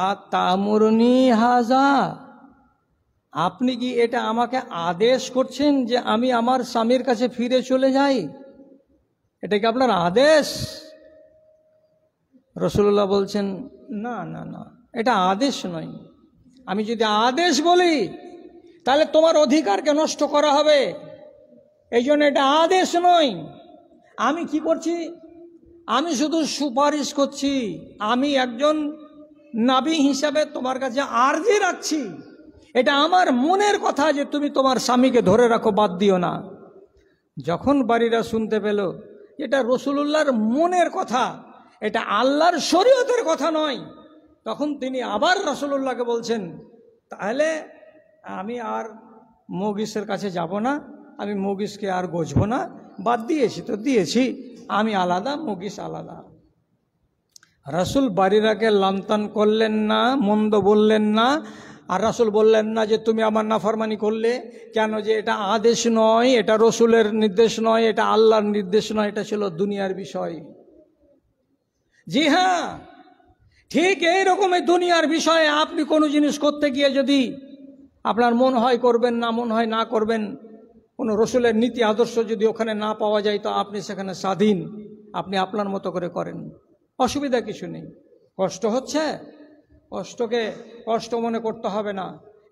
আতামুরনি হাজা, আপনি কি এটা আমাকে আদেশ করছেন যে আমি আমার স্বামীর কাছে ফিরে চলে যাই? এটা কি আপনার আদেশ? রাসূলুল্লাহ বলছেন, না না না, এটা আদেশ নয়। আমি যদি আদেশ বলি তাহলে তোমার অধিকারকে নষ্ট করা হবে, এই জন্য এটা আদেশ নয়। আমি কি করছি? আমি শুধু সুপারিশ করছি। আমি একজন নবী হিসাবে তোমার কাছে আরজি রাখছি। এটা আমার মনের কথা যে তুমি তোমার স্বামীকে ধরে রাখো, বাদ দিও না। যখন বাড়িরা শুনতে পেল এটা রাসূলুল্লাহর মনের কথা, এটা আল্লাহর শরীয়তের কথা নয়, তখন তিনি আবার রাসূলুল্লাহকে বলছেন, তাহলে আমি আর মুগিসের কাছে যাব না, আমি মুগিসকে আর গজবো না, বাদ দিয়েছি তো দিয়েছি, আমি আলাদা, মুগিস আলাদা। রাসূল বাড়িরাকে লামতান করলেন না, মন্দ বললেন না। আর রাসূল বললেন না যে তুমি আমার নাফরমানি করলে কেন, যে এটা আদেশ নয়, এটা রাসূলের নির্দেশ নয়, এটা আল্লাহর নির্দেশ নয়, এটা ছিল দুনিয়ার বিষয়। জি হ্যাঁ, ঠিক এইরকমই দুনিয়ার বিষয়ে আপনি কোনো জিনিস করতে গিয়ে যদি আপনার মন হয় করবেন, না মন হয় না করবেন, কোনো রাসূলের নীতি আদর্শ যদি ওখানে না পাওয়া যায়, তো আপনি সেখানে স্বাধীন, আপনি আপনার মতো করে করেন, অসুবিধা কিছু নেই। কষ্ট হচ্ছে, কষ্টকে কষ্ট মনে করতে হবে না,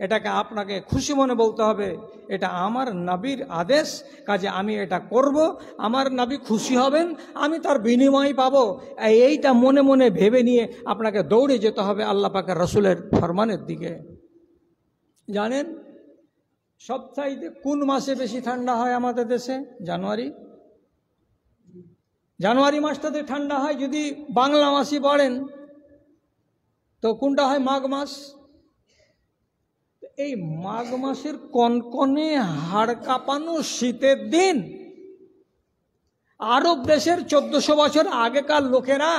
এটাকে আপনাকে খুশি মনে বলতে হবে, এটা আমার নবীর আদেশ, কাজে আমি এটা করব, আমার নবী খুশি হবেন, আমি তার বিনিময় পাবো, এইটা মনে মনে ভেবে নিয়ে আপনাকে দৌড়ে যেতে হবে আল্লাহ পাকের রাসূলের ফরমানের দিকে। জানেন সবচাইতে কোন মাসে বেশি ঠান্ডা হয় আমাদের দেশে? জানুয়ারি মাসটাতে ঠান্ডা হয়। যদি বাংলা মাসই পড়েন তো কোনটা হয়? মাঘ মাস। এই মাঘ মাসের কনকনে হাড় কাঁপানো শীতের দিন আরব দেশের 1400 বছর আগেকার লোকেরা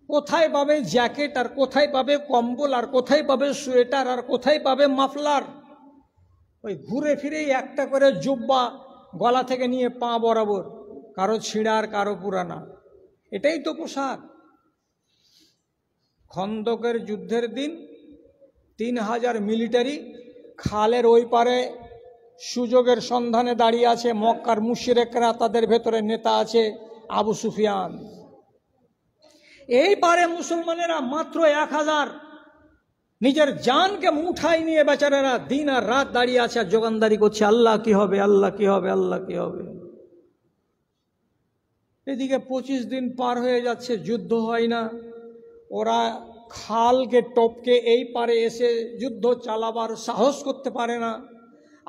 কোথায় পাবে জ্যাকেট, আর কোথায় পাবে কম্বল, আর কোথায় পাবে সোয়েটার, আর কোথায় পাবে মাফলার? ওই ঘুরে ফিরেই একটা করে জুব্বা গলা থেকে নিয়ে পা বরাবর, কারো ছিঁড়া আর কারো পুরানা, এটাই তো পোশাক। খন্দকের যুদ্ধের দিন 3000 মিলিটারি খালের ওই পারে সুযোগের সন্ধানে দাঁড়িয়ে আছে। মক্কার মুশরিকরা, তাদের ভেতরে নেতা আছে আবু সুফিয়ান। এই পারে মুসলমানেরা মাত্র 1000 নিজের জানকে মুঠায় নিয়ে বেচারারা দিন আর রাত দাঁড়িয়ে আছে আর জোগানদারি করছে, আল্লাহ কি হবে, আল্লাহ কি হবে, আল্লাহ কি হবে। এদিকে 25 দিন পার হয়ে যাচ্ছে, যুদ্ধ হয় না। ওরা খালকে টপকে এই পারে এসে যুদ্ধ চালাবার সাহস করতে পারে না।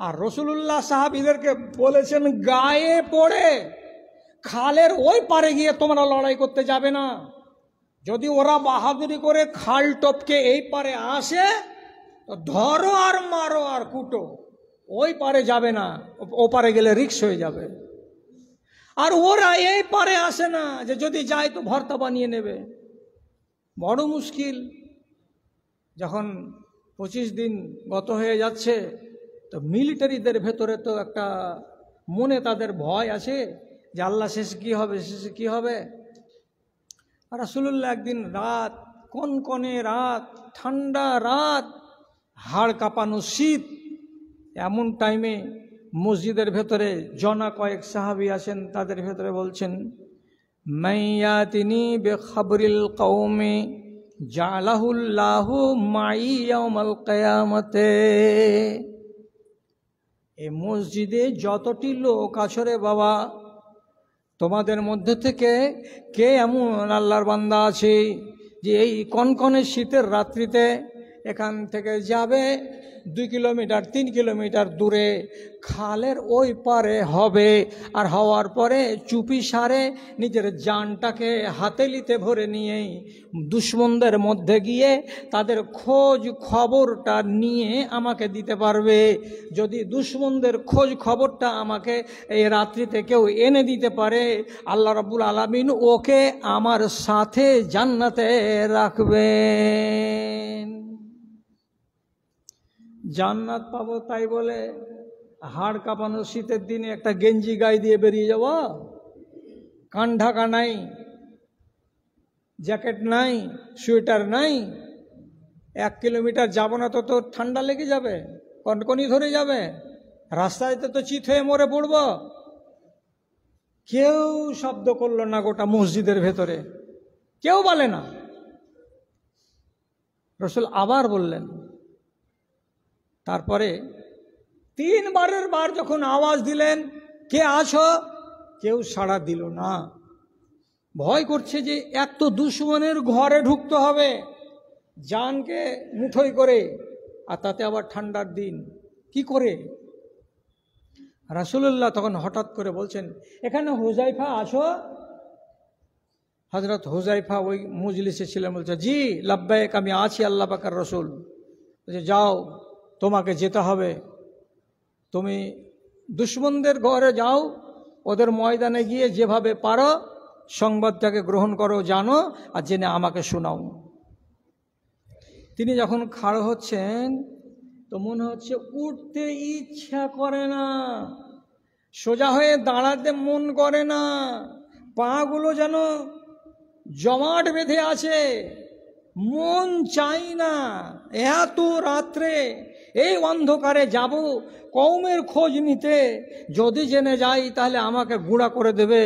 আর রাসূলুল্লাহ সাহাবীদেরকে বলেছেন, গায়ে পড়ে খালের ওই পারে গিয়ে তোমরা লড়াই করতে যাবে না। যদি ওরা বাহাদুরি করে খাল টপকে এই পারে আসে তো ধরো আর মারো আর কুটো, ওই পারে যাবে না, ও পারে গেলে রিস্ক হয়ে যাবে। আর ওরা এই পারে আসে না যে যদি যায় তো ভর্তা বানিয়ে নেবে, বড় মুশকিল। যখন 25 দিন গত হয়ে যাচ্ছে তো মিলিটারিদের ভেতরে তো একটা মনে তাদের ভয় আছে যে আল্লাহ শেষে কি হবে, শেষে কি হবে। রাসূলুল্লাহ একদিন রাত, কনকনে রাত, ঠান্ডা রাত, হাড় কাঁপানো শীত, এমন টাইমে মসজিদের ভেতরে জনা কয়েক সাহাবী আছেন, তাদের ভেতরে বলছেন, মাইয়াতিনি বিখবরিল কওমি জালাহুল্লাহু মাই ইয়াউমাল কিয়ামতে। এই মসজিদে যতটি লোক আছে রে বাবা, তোমাদের মধ্যে থেকে কে এমন আল্লাহর বান্দা আছে যে এই কনকনে শীতের রাত্রিতে এখান থেকে যাবে 2 কিলোমিটার 3 কিলোমিটার দূরে খালের ওই পারে হবে। আর হওয়ার পরে চুপি সারে নিজের জানটাকে হাতেলিতে ভরে নিয়েই দুশ্মনদের মধ্যে গিয়ে তাদের খোঁজ খবরটা নিয়ে আমাকে দিতে পারবে। যদি দুশ্মনদের খোঁজ খবরটা আমাকে এই রাত্রিতে কেউ এনে দিতে পারে, আল্লাহ রাব্বুল আলামিন ওকে আমার সাথে জান্নাতে রাখবেন। জান্নাত পাবো তাই বলে হাড় কাঁপানো শীতের দিনে একটা গেঞ্জি গায়ে দিয়ে বেরিয়ে যাব? কান ঢাকা নাই, জ্যাকেট নাই, সোয়েটার নাই, 1 কিলোমিটার যাব না তো ঠান্ডা লেগে যাবে, কনকনি ধরে যাবে, রাস্তায় তো চিত হয়ে মরে পড়ব। কেউ শব্দ করলো না গোটা মসজিদের ভেতরে, কেউ বলে না। রাসূল আবার বললেন, তারপরে 3 বারের বার যখন আওয়াজ দিলেন, কে আছো? কেউ সাড়া দিল না। ভয় করছে যে এক তো দুশমনের ঘরে ঢুকতে হবে জানকে মুঠোই করে, আর তাতে আবার ঠান্ডার দিন, কি করে? রাসূলুল্লাহ তখন হঠাৎ করে বলছেন, এখানে হুযায়ফা আছো? হযরত হুযায়ফা ওই মজলিসে ছিলেন, বলছে, জি লাব্বাইক, আমি আছি আল্লাহ পাকের রাসূল। বলছে, যাও, তোমাকে যেতে হবে, তুমি দুশমনদের ঘরে যাও, ওদের ময়দানে গিয়ে যেভাবে পারো সংবাদটাকে গ্রহণ করো, জানো, আর জেনে আমাকে শোনাও। তিনি যখন খাড়া হচ্ছেন তো মনে হচ্ছে উঠতে ইচ্ছা করে না, সোজা হয়ে দাঁড়াতে মন করে না, পাগুলো যেন জমাট বেঁধে আছে, মন চাই না। এত রাত্রে এই অন্ধকারে যাব কওমের খোঁজ নিতে, যদি জেনে যাই তাহলে আমাকে গুঁড়া করে দেবে,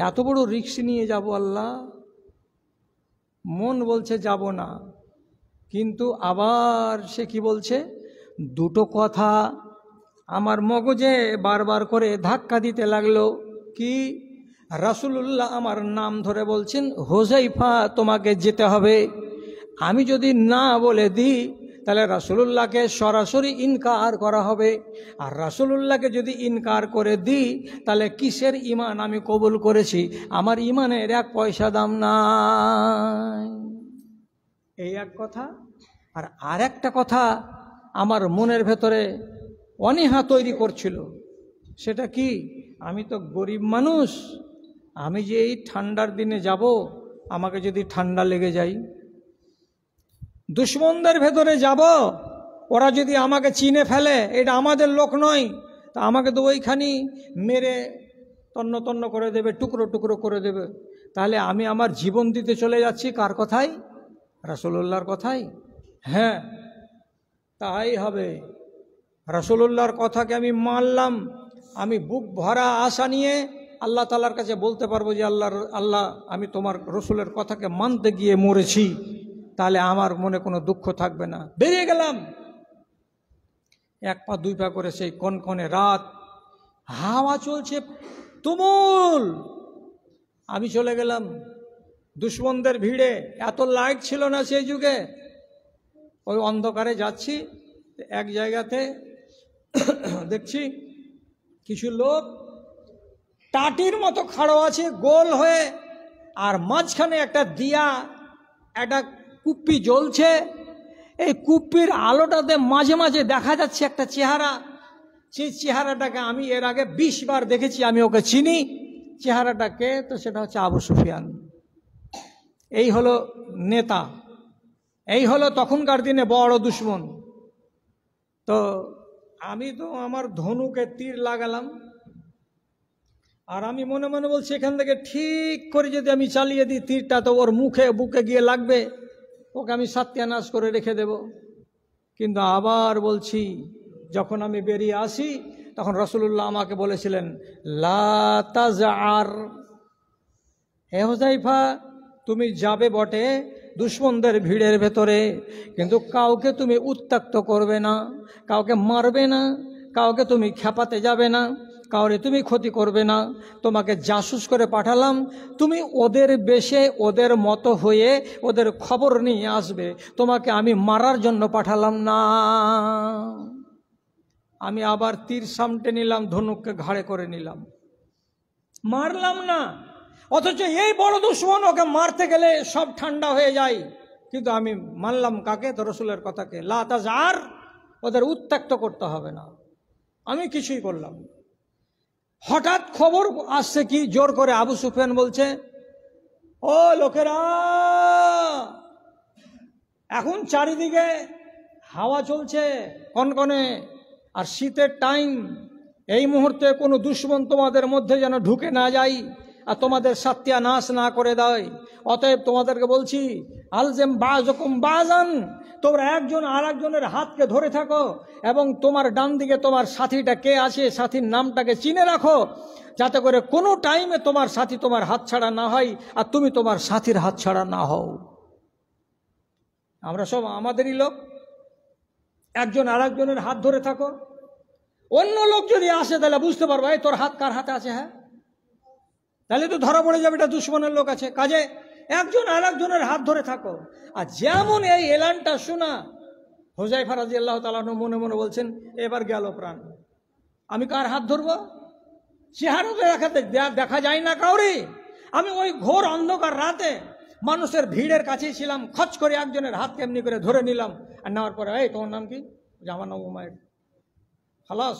এত বড় রিস্ক নিয়ে যাব আল্লাহ। মন বলছে যাব না, কিন্তু আবার সে কি বলছে, দুটো কথা আমার মগজে বারবার করে ধাক্কা দিতে লাগলো। কি? রাসূলুল্লাহ আমার নাম ধরে বলছেন, হুযায়ফা তোমাকে যেতে হবে। আমি যদি না বলে দিই তাহলে রাসূলুল্লাহকে সরাসরি ইনকার করা হবে, আর রাসূলুল্লাহকে যদি ইনকার করে দিই তাহলে কিসের ঈমান আমি কবুল করেছি? আমার ঈমানের 1 পয়সা দাম নাই। এই এক কথা। আর আরেকটা কথা আমার মনের ভেতরে অনীহা তৈরি করছিল, সেটা কি? আমি তো গরিব মানুষ, আমি যে এই ঠান্ডার দিনে যাব, আমাকে যদি ঠান্ডা লেগে যায়, দুশমনদের ভেতরে যাব, ওরা যদি আমাকে চিনে ফেলে, এটা আমাদের লোক নয়, তা আমাকে তো ওইখানি মেরে তন্ন তন্ন করে দেবে, টুকরো টুকরো করে দেবে। তাহলে আমি আমার জীবন দিতে চলে যাচ্ছি কার কথাই? রাসূলুল্লাহর কথাই। হ্যাঁ, তাই হবে। রাসূলুল্লাহর কথাকে আমি মানলাম, আমি বুক ভরা আশা নিয়ে আল্লাহ তাআলার কাছে বলতে পারবো যে আল্লাহ, আমি তোমার রসুলের কথাকে মানতে গিয়ে মরেছি, তাহলে আমার মনে কোনো দুঃখ থাকবে না। বেরিয়ে গেলাম 1 পা 2 পা করে, সেই কনকনে রাত, হাওয়া চলছে তুমুল। আমি চলে গেলাম দুশমনদের ভিড়ে, এত লাইট ছিল না সেই যুগে, ওই অন্ধকারে যাচ্ছি। এক জায়গাতে দেখছি কিছু লোক টাটির মতো খাড়ো আছে গোল হয়ে, আর মাঝখানে একটা দিয়া, একটা কুপ্পি জ্বলছে। এই কুপ্পির আলোটাতে মাঝে মাঝে দেখা যাচ্ছে একটা চেহারা। সেই চেহারাটাকে আমি এর আগে 20 বার দেখেছি, আমি ওকে চিনি। চেহারাটাকে তো সেটা হচ্ছে আবু সুফিয়ান। এই হলো নেতা, এই হলো তখনকার দিনে বড় দুশমন। তো আমি তো আমার ধনুকে তীর লাগালাম, আর আমি মনে মনে বলছি, এখান থেকে ঠিক করে যদি আমি চালিয়ে দিই তীরটা, তো ওর মুখে বুকে গিয়ে লাগবে, ওকে আমি সত্যানাশ করে রেখে দেব। কিন্তু আবার বলছি, যখন আমি বেরিয়ে আসি তখন রাসূলুল্লাহ আমাকে বলেছিলেন, লা তাজআর, হে হুযায়ফা, তুমি যাবে বটে দুশমনদের ভিড়ের ভেতরে, কিন্তু কাউকে তুমি উত্ত্যক্ত করবে না, কাউকে মারবে না, কাউকে তুমি খেপাতে যাবে না, কাউরে তুমি ক্ষতি করবে না, তোমাকে জাসুস করে পাঠালাম, তুমি ওদের বেশে ওদের মতো হয়ে ওদের খবর নিয়ে আসবে, তোমাকে আমি মারার জন্য পাঠালাম না। আমি আবার তীর সামটে নিলাম, ধনুককে ঘাড়ে করে নিলাম, মারলাম না। অথচ এই বড় দুশমন, ওকে মারতে গেলে সব ঠান্ডা হয়ে যায়, কিন্তু আমি মানলাম কাকে? তো রসুলের কথাকে। লা তাজআর, ওদের উত্ত্যক্ত করতে হবে না। আমি কিছুই করলাম। হঠাৎ খবর আসছে কি, জোর করে আবু সুফিয়ান বলছে, ও লোকেরা, এখন চারিদিকে হাওয়া চলছে কনকনে, আর শীতের টাইম, এই মুহূর্তে কোনো দুশমন তোমাদের মধ্যে যেন ঢুকে না যায় আর তোমাদের সত্যানাশ না করে দেয়। অতএব তোমাদেরকে বলছি, আলজেম বাজকুম বাজান, তোমরা একজন আর একজনের হাতকে ধরে থাকো, এবং তোমার ডান দিকে তোমার সাথীটা কে আছে, সাথীর নামটাকে চিনে রাখো, যাতে করে কোনো টাইমে তোমার সাথী তোমার হাত ছাড়া না হয় আর তুমি তোমার সাথীর হাত ছাড়া না হও। আমরা সব আমাদেরই লোক, একজন আর একজনের হাত ধরে থাকো। অন্য লোক যদি আসে তাহলে বুঝতে পারবো এই তোর হাত কার হাতে আছে, হ্যাঁ, তাহলে তো ধরা পড়ে যাবে এটা দুশমনের লোক আছে। কাজে একজন আর একজনের হাত ধরে থাকো। আর যেমন এই এলানটা শোনা, হুযায়ফা রাদিয়াল্লাহু তাআলা আনহু মনে মনে বলছেন, এবার গেল প্রাণ, আমি কার হাত ধরবো? চেহারা তো দেখা যায় না কাউরে। আমি ওই ঘোর অন্ধকার রাতে মানুষের ভিড়ের কাছেই ছিলাম, খচ করে একজনের হাত কেমনি করে ধরে নিলাম, আর নেওয়ার পরে, এই তোমার নাম কি? যে আমার নাম উমায়ের। খালাস,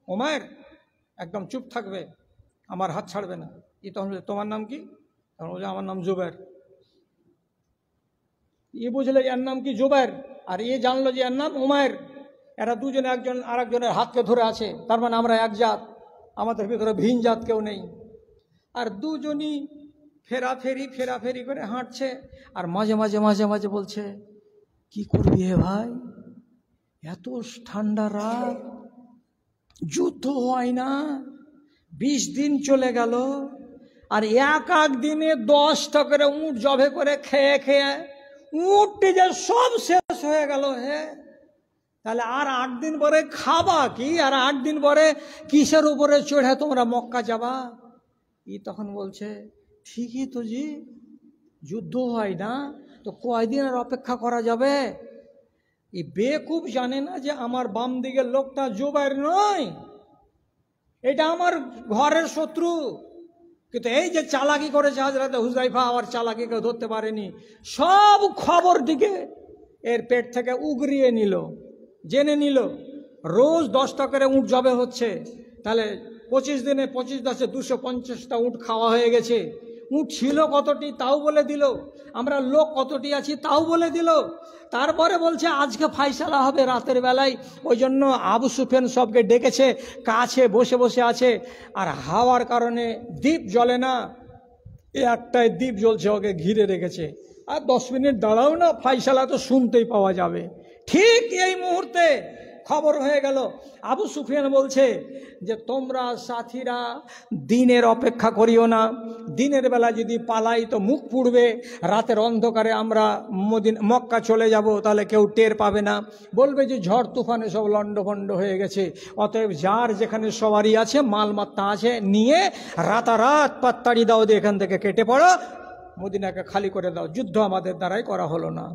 উমায়ের একদম চুপ থাকবে, আমার হাত ছাড়বে না। ই তখন তোমার নাম কি? তখন বলছে আমার নাম জুবায়ের। ই বুঝলে এর নাম কি জুবায়ের, আর এ জানলো যে এর নাম উমায়ের। এরা দুজনে একজন আর একজনের হাতকে ধরে আছে, তার মানে আমরা এক জাত, আমাদের ভিতরে ভিন জাত কেউ নেই। আর দুজনই ফেরাফেরি করে হাঁটছে, আর মাঝে মাঝে মাঝে মাঝে বলছে, কি করবি হে ভাই, এত ঠান্ডা রাত, যুদ্ধ হয় না, 20 দিন চলে গেল, আর এক দিনে 10টা করে উঁট জবে করে খেয়ে খেয়ে উঁটটি যে সব শেষ হয়ে গেল। হে, তাহলে আর 8 দিন পরে খাবা কি? আর 8 দিন পরে কিসের উপরে চড়ে তোমরা মক্কা যাবা? ই তখন বলছে, ঠিকই তো জি, যুদ্ধ হয় না তো কয়দিন আর অপেক্ষা করা যাবে? এই বেকুব জানে না যে আমার বাম দিকের লোকটা জুবায়ের নয়, এটা আমার ঘরের শত্রু। কিন্তু এই যে চালাকি করেছে হযরত হুযায়ফা, আবার চালাকি কেউ ধরতে পারেনি, সব খবর দিকে এর পেট থেকে উগরিয়ে নিল, জেনে নিল রোজ 10টা করে উঁট জবে হচ্ছে, তাহলে 25 দিনে 25×10 250টা উঁট খাওয়া হয়ে গেছে। উঁট ছিল কতটি তাও বলে দিল, আমরা লোক কতটি আছি তাও বলে দিল। তারপরে বলছে আজকে ফাইসালা হবে রাতের বেলায়। ওই জন্য আবু সুফিয়ান সবকে ডেকেছে, কাছে বসে বসে আছে, আর হাওয়ার কারণে দ্বীপ জ্বলে না, একটাই দ্বীপ জ্বলছে, ওকে ঘিরে রেখেছে। আর 10 মিনিট দাঁড়াও না, ফাইসালা তো শুনতেই পাওয়া যাবে। ঠিক এই মুহূর্তে খবর হয়ে গেল। আবু সুফিয়ান বলছে যে তোমরা সাথীরা দিনের অপেক্ষা করিও না, দিনের বেলা যদি পালাই তো মুখ পুড়বে, রাতের অন্ধকারে আমরা মক্কা চলে যাব, তাহলে কেউ টের পাবে না, বলবে যে ঝড় তুফানে সব লন্ডভন্ড হয়ে গেছে। অতএব যার যেখানে সবারই আছে, মালমাত্তা আছে, নিয়ে রাতারাত পাত্তাড়ি দাও দিয়ে এখান থেকে কেটে পড়ো, মদিনাকে খালি করে দাও, যুদ্ধ আমাদের দ্বারাই করা হলো না।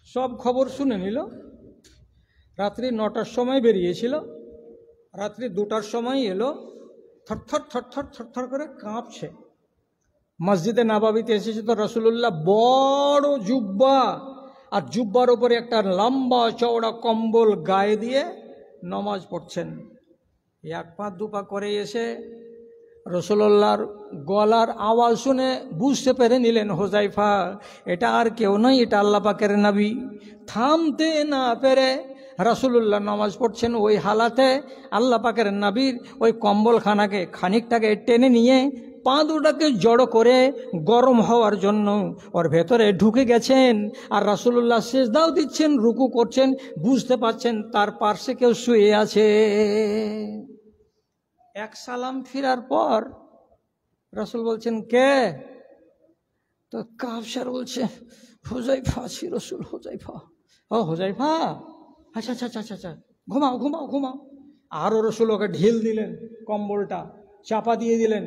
সব খবর শুনে নিল। রাত্রি 9টার সময় বেরিয়েছিল, রাত্রি 2টার সময় এলো, থরথর থরথর থরথর করে কাঁপছে। মসজিদে নাবাবিতে এসেছে তো রাসূলুল্লাহ বড় জুব্বা, আর জুব্বার উপরে একটা লম্বা চওড়া কম্বল গায়ে দিয়ে নামাজ পড়ছেন। 1 পা 2 পা করে এসে রাসূলুল্লাহর গলার আওয়াজ শুনে বুঝতে পেরে নিলেন হুযায়ফা এটা আর কেউ নয়, এটা আল্লাহ পাকের নবী। থামতে না পেরে রাসূলুল্লাহ নামাজ পড়ছেন, ওই হালাতে আল্লাহ পাকের নবীর ওই কম্বলখানাকে খানিকটাকে টেনে নিয়ে পা দুটাকে জড়ো করে গরম হওয়ার জন্য ওর ভেতরে ঢুকে গেছেন। আর রাসূলুল্লাহ সিজদাও দিচ্ছেন, রুকু করছেন, বুঝতে পারছেন তার পার্শ্বে কেউ শুয়ে আছে। 1 সালাম ফিরার পর রাসূল বলছেন, কে? তো কাফসার বলছে, হুযায়ফা আছি রাসূল, হুযায়ফা। ও হুযায়ফা, আচ্ছা আচ্ছা আচ্ছা আচ্ছা, ঘুমাও ঘুমাও ঘুমাও। আরও রসুল ওকে ঢিল দিলেন, কম্বলটা চাপা দিয়ে দিলেন,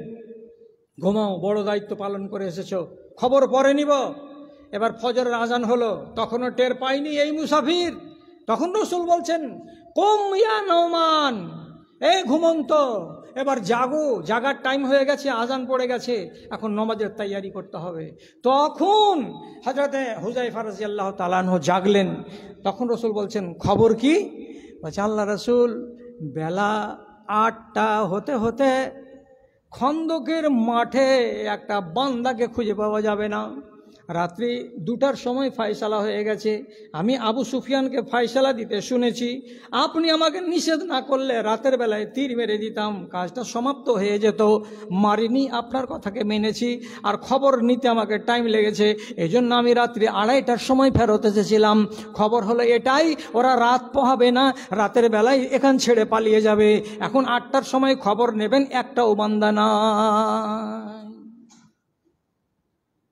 ঘুমাও, বড় দায়িত্ব পালন করে এসেছো, খবর পরে নিব। এবার ফজরের আজান হলো, তখনও টের পাইনি এই মুসাফির। তখন রসুল বলছেন, কুম ইয়া নওমান, এই ঘুমন্ত, এবার জাগো, জাগার টাইম হয়ে গেছে, আজান পড়ে গেছে, এখন নমাজের তৈয়ারি করতে হবে। তখন হযরতে হুযায়ফা রাদিয়াল্লাহু তাআলা আনহু জাগলেন। তখন রসুল বলছেন, খবর কি? বলছে, আল্লাহ রসুল, বেলা 8টা হতে হতে খন্দকের মাঠে একটা বান্দাকে খুঁজে পাওয়া যাবে না। রাত্রি 2টার সময় ফয়সালা হয়ে গেছে। আমি আবু সুফিয়ানকে ফয়সালা দিতে শুনেছি। আপনি আমাকে নিষেধ না করলে রাতের বেলায় তীর মেরে দিতাম, কাজটা সমাপ্ত হয়ে যেত। মারিনি, আপনার কথাকে মেনেছি। আর খবর নিতে আমাকে টাইম লেগেছে, এজন্য আমি রাত্রি 2:30টার সময় ফেরত এসেছিলাম। খবর হলো এটাই, ওরা রাত পোহাবে না, রাতের বেলায় এখান ছেড়ে পালিয়ে যাবে। এখন 8টার সময় খবর নেবেন, একটাও বান্দা না।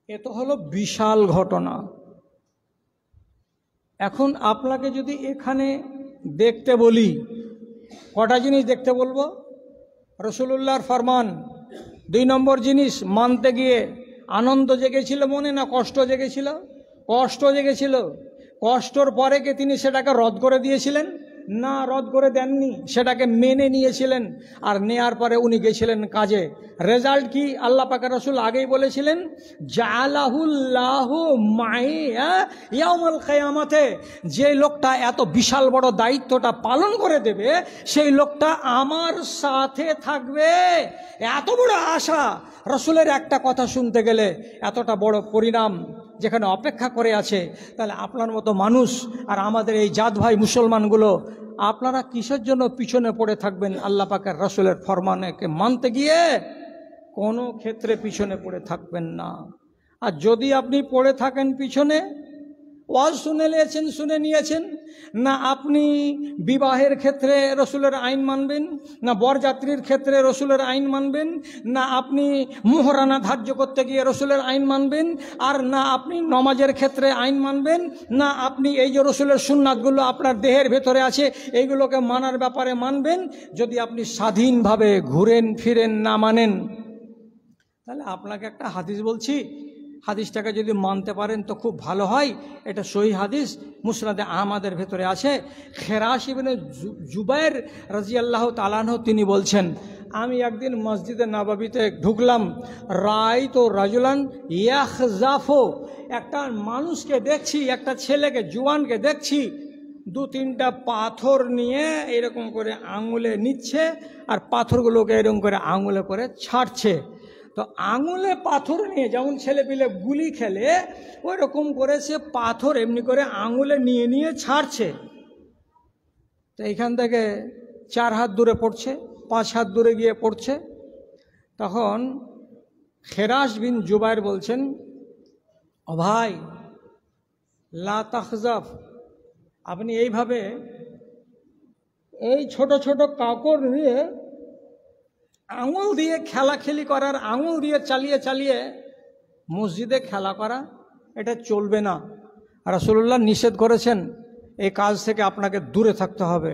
এ তো হলো বিশাল ঘটনা। এখন আপনাকে যদি এখানে দেখতে বলি, কটা জিনিস দেখতে বলবো? রাসূলুল্লাহর ফরমান। 2 নম্বর জিনিস, মানতে গিয়ে আনন্দ জেগেছিল মনে, না কষ্ট জেগেছিল? কষ্ট জেগেছিল। কষ্টর পরে কি তিনি সেটাকে রদ করে দিয়েছিলেন? না, রদ করে দেননি, সেটাকে মেনে নিয়েছিলেন। আর নেয়ার পরে উনি গেছিলেন কাজে। রেজাল্ট কি? আল্লাহ পাকের রাসূল আগেই বলেছিলেন, জাআলাহুল্লাহু মাই ইয়াউমাল কিয়ামাতে, যে লোকটা এত বিশাল বড় দায়িত্বটা পালন করে দেবে, সেই লোকটা আমার সাথে থাকবে। এত বড় আশা, রাসূলের একটা কথা শুনতে গেলে এতটা বড় পরিণাম যেখানে অপেক্ষা করে আছে, তাহলে আপনার মতো মানুষ আর আমাদের এই জাত ভাই মুসলমানগুলো, আপনারা কিসের জন্য পিছনে পড়ে থাকবেন? আল্লাহ পাকের রাসূলের ফরমানকে মানতে গিয়ে কোনো ক্ষেত্রে পিছনে পড়ে থাকবেন না। আর যদি আপনি পড়ে থাকেন পিছনে, ওয়াজ শুনে নিয়েছেন না, আপনি বিবাহের ক্ষেত্রে রসুলের আইন মানবেন, না বরযাত্রীর ক্ষেত্রে রসুলের আইন মানবেন, না আপনি মোহরানা ধার্য করতে গিয়ে রসুলের আইন মানবেন, আর না আপনি নমাজের ক্ষেত্রে আইন মানবেন, না আপনি এই যে রসুলের সুন্নাতগুলো আপনার দেহের ভেতরে আছে এইগুলোকে মানার ব্যাপারে মানবেন, যদি আপনি স্বাধীনভাবে ঘুরেন ফিরেন না মানেন, তাহলে আপনাকে একটা হাদিস বলছি, হাদিসটাকে যদি মানতে পারেন তো খুব ভালো হয়। এটা সহিহ হাদিস, মুসনাদে আহমদের ভেতরে আছে। খেরাশ ইবনে জুবায়ের রাদিয়াল্লাহু তাআলা আনহু তিনি বলছেন, আমি একদিন মসজিদে নববীতে ঢুকলাম, রাআইতু রাজুলান ইয়াখযাফু, একটা মানুষকে দেখছি, একটা ছেলেকে, জুয়ানকে দেখছি, 2-3টা পাথর নিয়ে এরকম করে আঙুলে নিচ্ছে, আর পাথরগুলোকে এরকম করে আঙুলে করে ছাড়ছে। তো আঙুলে পাথর নিয়ে যেমন ছেলে পিলে গুলি খেলে, ওই রকম করে সে পাথর এমনি করে আঙুলে নিয়ে নিয়ে ছাড়ছে। তো এইখান থেকে 4 হাত দূরে পড়ছে, 5 হাত দূরে গিয়ে পড়ছে। তখন খেরাশ বিন জুবায়ের বলছেন, ও ভাই, লা তাখজাফ, আপনি এইভাবে এই ছোট ছোট কাকড় নিয়ে আঙুল দিয়ে খেলাখেলি করার, আঙুল দিয়ে চালিয়ে চালিয়ে মসজিদে খেলা করা, এটা চলবে না। রাসূলুল্লাহ নিষেধ করেছেন, এই কাজ থেকে আপনাকে দূরে থাকতে হবে।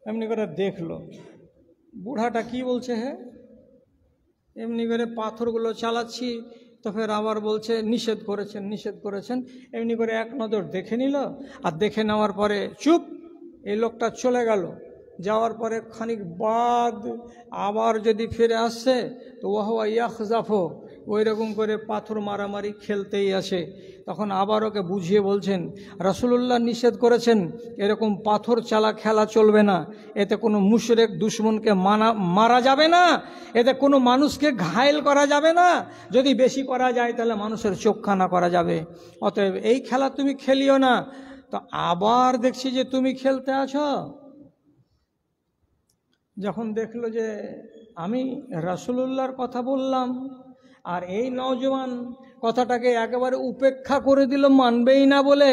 এমনি করে দেখলো বুড়াটা কি বলছে, হ্যাঁ এমনি করে পাথরগুলো চালাচ্ছি, তো ফের আবার বলছে নিষেধ করেছেন, নিষেধ করেছেন। এমনি করে এক নজর দেখে নিল, আর দেখে নেওয়ার পরে চুপ, এই লোকটা চলে গেল। যাওয়ার পরে খানিক বাদ আবার যদি ফিরে আসছে, তো ওয়াহুয়া ইয়াখযাফু, ওই রকম করে পাথর মারামারি খেলতেই আছে। তখন আবার ওকে বুঝিয়ে বলছেন, রাসূলুল্লাহ নিষেধ করেছেন, এরকম পাথর চালা খেলা চলবে না, এতে কোনো মুশরিক দুশমনকে মারা যাবে না, এতে কোনো মানুষকে ঘায়েল করা যাবে না, যদি বেশি করা যায় তাহলে মানুষের চোখখানা করা যাবে, অতএব এই খেলা তুমি খেলিও না। তো আবার দেখছি যে তুমি খেলতে আছো। যখন দেখলো যে আমি রাসূলুল্লাহর কথা বললাম আর এই নওজওয়ান কথাটাকে একেবারে উপেক্ষা করে দিল, মানবেই না বলে,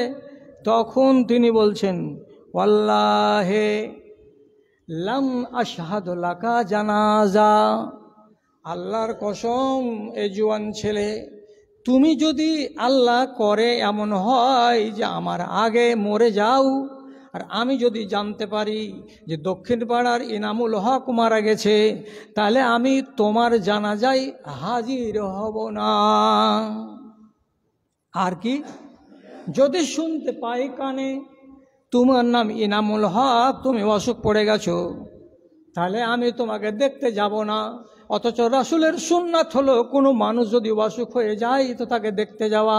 তখন তিনি বলছেন, ওয়াল্লাহি লাম আশহাদু লাকা জানাজা, আল্লাহর কসম এ জওয়ান ছেলে, তুমি যদি আল্লাহ করে এমন হয় যে আমার আগে মরে যাও, আর আমি যদি জানতে পারি যে দক্ষিণ পাড়ার ইনামুল হক মারা গেছে, তাহলে আমি তোমার জানাজায় হাজির হব না। আর কি, যদি শুনতে পাই কানে তোমার নাম ইনামুল হক, তুমি অসুখ পড়ে গেছো, তাহলে আমি তোমাকে দেখতে যাব না। অথচ রাসূলের সুন্নাত হলো কোনো মানুষ যদি অসুখ হয়ে যায় তো তাকে দেখতে যাওয়া।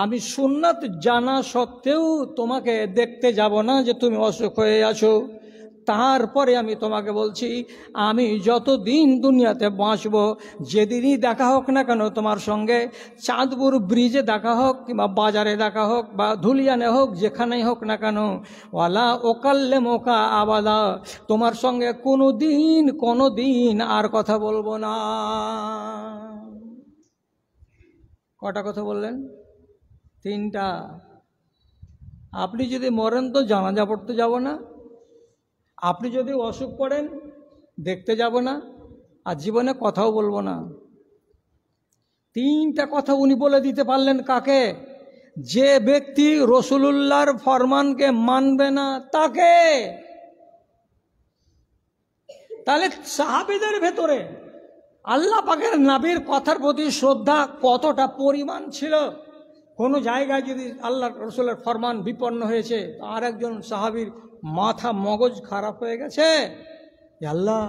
আমি সুন্নাত জানা সত্ত্বেও তোমাকে দেখতে যাব না যে তুমি অসুখ হয়ে আছো। তারপরে আমি তোমাকে বলছি, আমি যতদিন দুনিয়াতে বাঁচব, যেদিনই দেখা হোক না কেন তোমার সঙ্গে, চাঁদপুর ব্রিজে দেখা হোক কিংবা বাজারে দেখা হোক বা ধুলিয়ানে হোক, যেখানেই হোক না কেন, ওয়ালা ওকাল্লে মোকা আবাদা, তোমার সঙ্গে কোনো দিন আর কথা বলবো না। কটা কথা বললেন? 3টা। আপনি যদি মরেন তো জানাজা পড়তে যাব না, আপনি যদি অসুখ পড়েন দেখতে যাব না, আর জীবনে কথাও বলবো না। 3টা কথা উনি বলে দিতে পারলেন কাকে? যে ব্যক্তি রাসূলুল্লাহর ফরমানকে মানবে না তাকে। তাহলে সাহাবীদের ভেতরে আল্লাহ পাকের নবীর কথার প্রতি শ্রদ্ধা কতটা পরিমাণ ছিল। কোনো জায়গায় যদি আল্লাহ রাসূলের ফরমান বিপন্ন হয়েছে, আর একজন সাহাবীর মাথা মগজ খারাপ হয়ে গেছে, আল্লাহ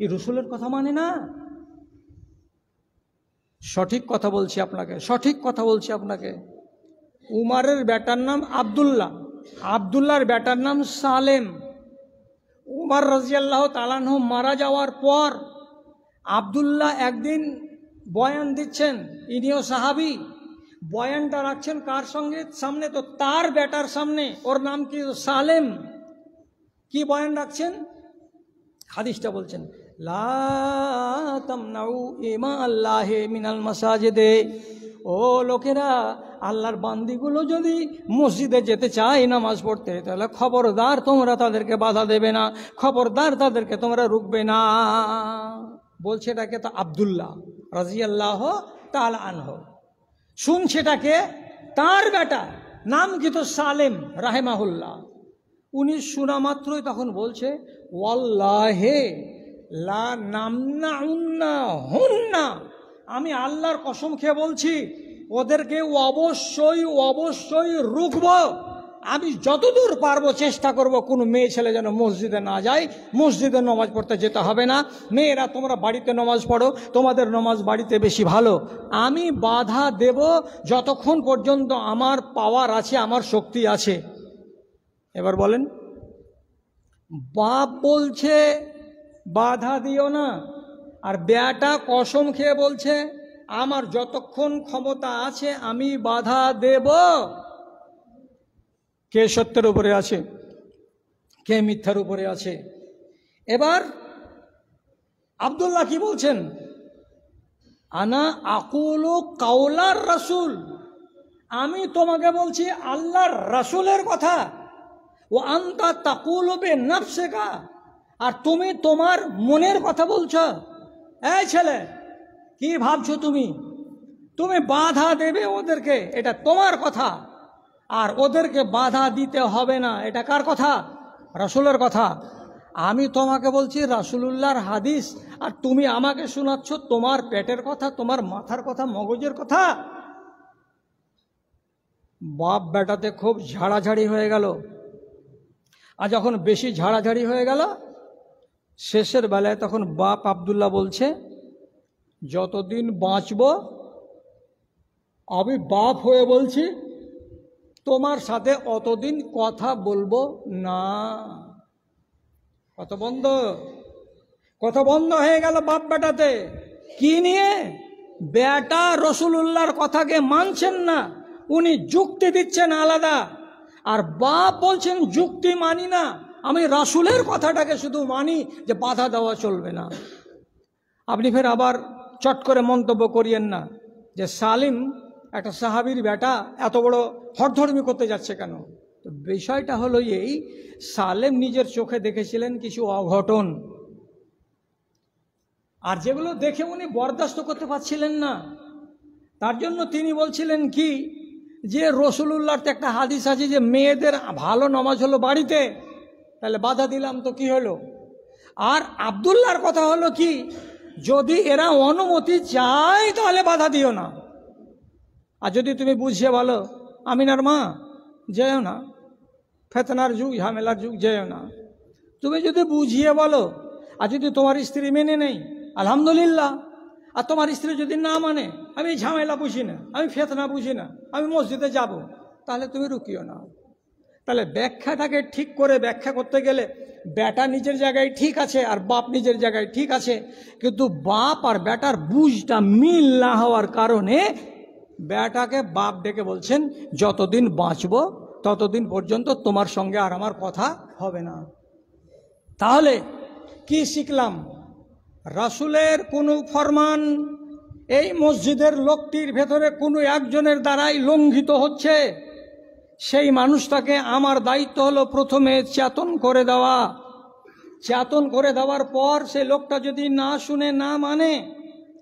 এই রাসূলের কথা মানে না। সঠিক কথা বলছি আপনাকে, উমারের বেটার নাম আব্দুল্লাহ, আব্দুল্লাহর বেটার নাম সালেম। উমর রাদিয়াল্লাহু তাআলা আনহু মারা যাওয়ার পর আব্দুল্লাহ একদিন বয়ান দিচ্ছেন, ইনিও সাহাবী। বয়ানটা রাখছেন কার সামনে? তো তার বেটার সামনে। ওর নাম কি? সালেম। কি বয়ান রাখছেন? হাদিসটা বলছেন, লা তামনাউ ইমা আল্লাহি মিনাল মাসাজিদে। ও লোকেরা, আল্লাহর বান্দিগুলো যদি মসজিদে যেতে চায় নামাজ পড়তে, তাহলে খবরদার তোমরা তাদেরকে বাধা দেবে না, খবরদার তাদেরকে তোমরা রুকবে না। বলছে এটাকে তো আব্দুল্লাহ রাদিয়াল্লাহু তাআলা আনহু। শুনছে এটাকে তার বেটা, নাম কি? তো সালেম রাহিমাহুল্লাহ। উনি শোনা মাত্রই তখন বলছে, ওয়াল্লাহি লা নামনাউন্না হুন্না, আমি আল্লাহর কসম খেয়ে বলছি ওদেরকে অবশ্যই রুখব। আমি যতদূর পারবো চেষ্টা করব কোনো মেয়ে ছেলে যেন মসজিদে না যায়, মসজিদে নামাজ পড়তে যেতে হবে না। মেয়েরা তোমরা বাড়িতে নামাজ পড়ো, তোমাদের নামাজ বাড়িতে বেশি ভালো। আমি বাধা দেব যতক্ষণ পর্যন্ত আমার পাওয়ার আছে, আমার শক্তি আছে। এবার বলেন, বাপ বলছে বাধা দিও না, আর বেটা কসম খেয়ে বলছে আমার যতক্ষণ ক্ষমতা আছে আমি বাধা দেব। কে সত্যের উপরে আছে, কে মিথ্যার উপরে আছে? এবার আব্দুল্লাহ কি বলছেন? আনা আকুলু কাউলার রাসূল, আমি তোমাকে বলছি আল্লাহর রাসূলের কথা। ও আনতা তাকুলু বিনাফসিকা, আর তুমি তোমার মনের কথা বলছো। এই ছেলে, কি ভাবছো তুমি? তুমি বাধা দেবে ওদেরকে, এটা তোমার কথা, আর ওদেরকে বাধা দিতে হবে না, এটা কার কথা? রাসূলের কথা। আমি তোমাকে বলছি রাসূলুল্লাহর হাদিস, আর তুমি আমাকে শোনাচ্ছ তোমার পেটের কথা, তোমার মাথার কথা, মগজের কথা। বাপ বেটাতে খুব ঝাড়াঝাড়ি হয়ে গেল। আর যখন বেশি ঝাড়াঝাড়ি হয়ে গেল, শেষের বেলায় তখন বাপ আব্দুল্লাহ বলছে, যতদিন বাঁচব আমি বাপ হয়ে বলছি তোমার সাথে অতদিন কথা বলবো না। কথা বন্ধ হয়ে গেল বাপ বেটাতে। কি নিয়ে? বেটা রাসূলুল্লাহর কথাকে মানছেন না, উনি যুক্তি দিচ্ছেন আলাদা, আর বাপ বলছেন যুক্তি মানি না, আমি রাসূলের কথাটাকে শুধু মানি, যে বাধা দেওয়া চলবে না। আপনি ফের আবার চট করে মন্তব্য করিয়েন না যে সালিম একটা সাহাবীর বেটা এত বড় হঠধর্মী করতে যাচ্ছে কেন। তো বিষয়টা হলো এই, সালেম নিজের চোখে দেখেছিলেন কিছু অঘটন, আর যেগুলো দেখে উনি বরদাস্ত করতে পারছিলেন না। তার জন্য তিনি বলছিলেন কি, যে রসুলুল্লাহর তো একটা হাদিস আছে যে মেয়েদের ভালো নামাজ হলো বাড়িতে, তাহলে বাধা দিলাম তো কি হলো? আর আব্দুল্লাহর কথা হলো কি, যদি এরা অনুমতি চায় তাহলে বাধা দিও না। আর যদি তুমি বুঝিয়ে বলো আমিনার মা যেও না, ফেতনার যুগ, ঝামেলার যুগ, যেও না, তুমি যদি বুঝিয়ে বলো, আর যদি তোমার স্ত্রী মেনে নেই আলহামদুলিল্লাহ, আর তোমার স্ত্রী যদি না মানে আমি ঝামেলা বুঝি না, আমি ফেতনা বুঝি না, আমি মসজিদে যাব, তাহলে তুমি রুকিও না। তাহলে ব্যাখ্যাটাকে ঠিক করে ব্যাখ্যা করতে গেলে বেটা নিজের জায়গায় ঠিক আছে আর বাপ নিজের জায়গায় ঠিক আছে, কিন্তু বাপ আর বেটার বুঝটা মিল না হওয়ার কারণে বেটাকে বাপ ডেকে বলছেন যতদিন বাঁচবো ততদিন পর্যন্ত তোমার সঙ্গে আর আমার কথা হবে না। তাহলে কি শিখলাম? রাসূলের কোনো ফরমান এই মসজিদের লোকটির ভেতরে কোনো একজনের দ্বারাই লঙ্ঘিত হচ্ছে, সেই মানুষটাকে আমার দায়িত্ব হলো প্রথমে চেতন করে দেওয়া। চেতন করে দেওয়ার পর সেই লোকটা যদি না শুনে না মানে,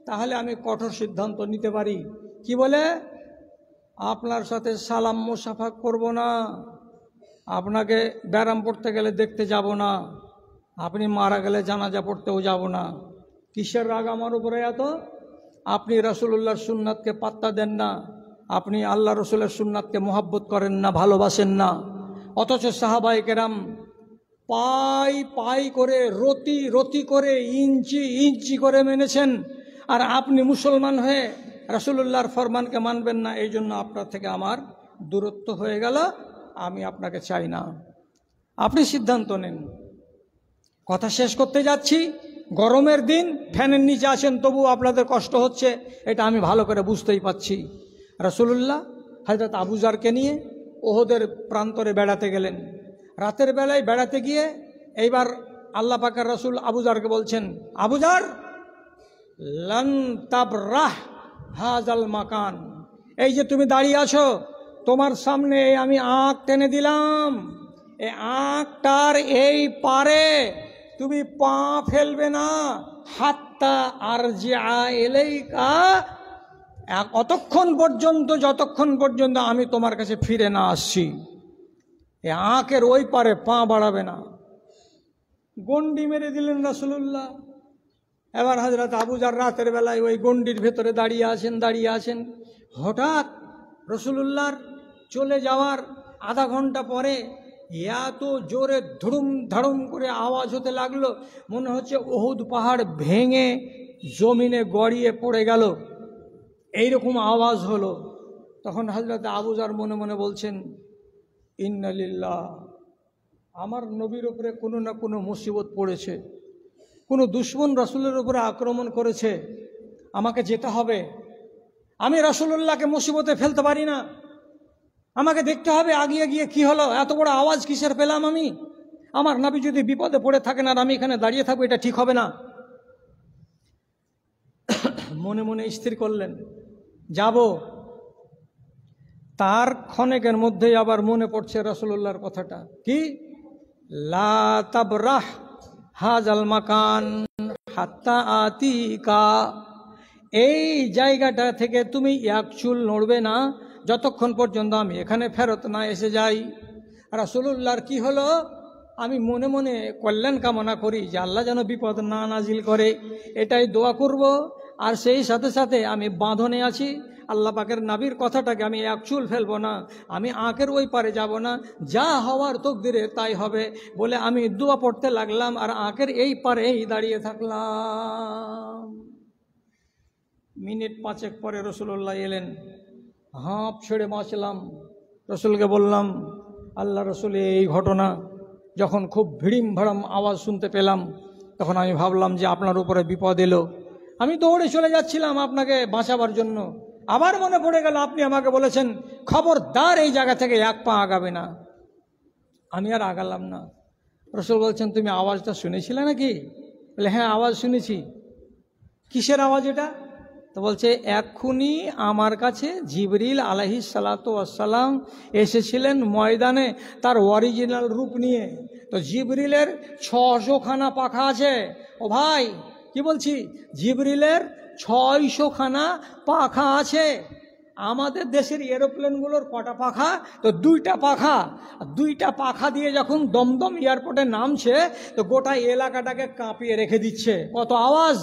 তাহলে আমি কঠোর সিদ্ধান্ত নিতে পারি। কি বলে? আপনার সাথে সালাম মুসাফা করব না, আপনাকে ব্যারাম পড়তে গেলে দেখতে যাব না, আপনি মারা গেলে জানাজা পড়তেও যাব না। কিসের রাগ আমার উপরে এত? আপনি রাসূলুল্লাহর সুন্নাতকে পাত্তা দেন না, আপনি আল্লাহ রসুলের সুন্নাতকে মোহাব্বত করেন না, ভালোবাসেন না। অথচ সাহাবায়ে কেরাম পাই পাই করে, রতি রতি করে, ইঞ্চি ইঞ্চি করে মেনেছেন, আর আপনি মুসলমান হয়ে রাসূলুল্লাহর ফরমানকে মানবেন না, এই জন্য আপনার থেকে আমার দূরত্ব হয়ে গেল, আমি আপনাকে চাই না। আপনি সিদ্ধান্ত নেন। কথা শেষ করতে যাচ্ছি। গরমের দিন, ফ্যানের নিচে আছেন, তবু আপনাদের কষ্ট হচ্ছে, এটা আমি ভালো করে বুঝতেই পাচ্ছি। রাসূলুল্লাহ হযরত আবু যারকে নিয়ে ওহদের প্রান্তরে বেড়াতে গেলেন। রাতের বেলায় বেড়াতে গিয়ে এইবার আল্লাহ পাকের রাসূল আবু যারকে বলছেন, আবু যার লান তাবরাহ হাযাল মাকান, এই যে তুমি দাঁড়িয়ে আছো, তোমার সামনে আমি আঁক টেনে দিলাম, এই আঁকটার এই পারে তুমি পা ফেলবে না, হাত্তা আরজিআ ইলাইকা, অতক্ষণ পর্যন্ত যতক্ষণ পর্যন্ত আমি তোমার কাছে ফিরে না আসছি। এই আঁকের ওই পারে পা বাড়াবে না। গন্ডি মেরে দিলেন রাসূলুল্লাহ। এবার হযরত আবু যার রাতের বেলায় ওই গন্ডির ভেতরে দাঁড়িয়ে আছেন। হঠাৎ রাসূলুল্লাহর চলে যাওয়ার আধা ঘন্টা পরে এত জোরে ধুম ধাড়ুম করে আওয়াজ হতে লাগলো, মনে হচ্ছে উহুদ পাহাড় ভেঙে জমিনে গড়িয়ে পড়ে গেল, এইরকম আওয়াজ হলো। তখন হযরত আবু যার মনে মনে বলছেন, ইন্না লিল্লাহ, আমার নবীর উপরে কোনো না কোনো মুসিবত পড়েছে, কোনো দুশমন রাসূলের উপরে আক্রমণ করেছে, আমাকে যেতে হবে। আমি রাসূলুল্লাহকে মুসিবতে ফেলতে পারি না, আমাকে দেখতে হবে আগিয়ে গিয়ে কি হলো, এত বড় আওয়াজ কিসের পেলাম আমি, আমার নবী যদি বিপদে পড়ে থাকেন আর আমি এখানে দাঁড়িয়ে থাকবো, এটা ঠিক হবে না। মনে মনে স্থির করলেন যাব। তার ক্ষণেকের মধ্যেই আবার মনে পড়ছে রাসূলুল্লাহর কথাটা, কি লা তাবরাহ হাযাল মাকান হাত্তা আতিকা, এই জায়গাটা থেকে তুমি এক চুল নড়বে না যতক্ষণ পর্যন্ত আমি এখানে ফেরত না এসে যাই। রাসূলুল্লাহর কি হলো? আমি মনে মনে কল্যাণ কামনা করি যে আল্লাহ যেন বিপদ না নাজিল করে, এটাই দোয়া করব। আর সেই সাথে সাথে আমি বাঁধনে আছি, আল্লাহ পাকের নবীর কথাটাকে আমি এক চুল ফেলবো না, আমি আঁকের ওই পারে যাব না, যা হওয়ার তকদিরে তাই হবে বলে আমি দোয়া পড়তে লাগলাম, আর আঁকের এই পারেই দাঁড়িয়ে থাকলাম। মিনিট পাঁচেক পরে রাসূলুল্লাহ এলেন, হাঁপ ছেড়ে বাঁচলাম। রসুলকে বললাম, আল্লাহ রসুল, এই ঘটনা, যখন খুব ভিড়িম ভাড়াম আওয়াজ শুনতে পেলাম, তখন আমি ভাবলাম যে আপনার উপরে বিপদ এলো, আমি দৌড়ে চলে যাচ্ছিলাম আপনাকে বাঁচাবার জন্য। আবার মনে পড়ে গেল আপনি আমাকে বলেছেন খবরদার এই জায়গা থেকে এক পা আগাবে না, আমি আর আগালাম না। রসুল বলছেন, তুমি আওয়াজটা শুনেছিলে নাকি? বলে, হ্যাঁ আওয়াজ শুনেছি। কিসের আওয়াজ এটা? তো বলছে, এক্ষুনি আমার কাছে জিবরিল আলাইহিস সালাতু ওয়াসসালাম এসেছিলেন ময়দানে তার অরিজিনাল রূপ নিয়ে। তো জিবরিলের 600খানা পাখা আছে। ও ভাই, কি বলছি, জিবরিলের 600খানা পাখা আছে। আমাদের দেশের এরোপ্লেনগুলোর কটা পাখা? তো দুইটা পাখা দিয়ে যখন দমদম এয়ারপোর্টে নামছে তো গোটা এলাকাটাকে কাঁপিয়ে রেখে দিচ্ছে, কত আওয়াজ।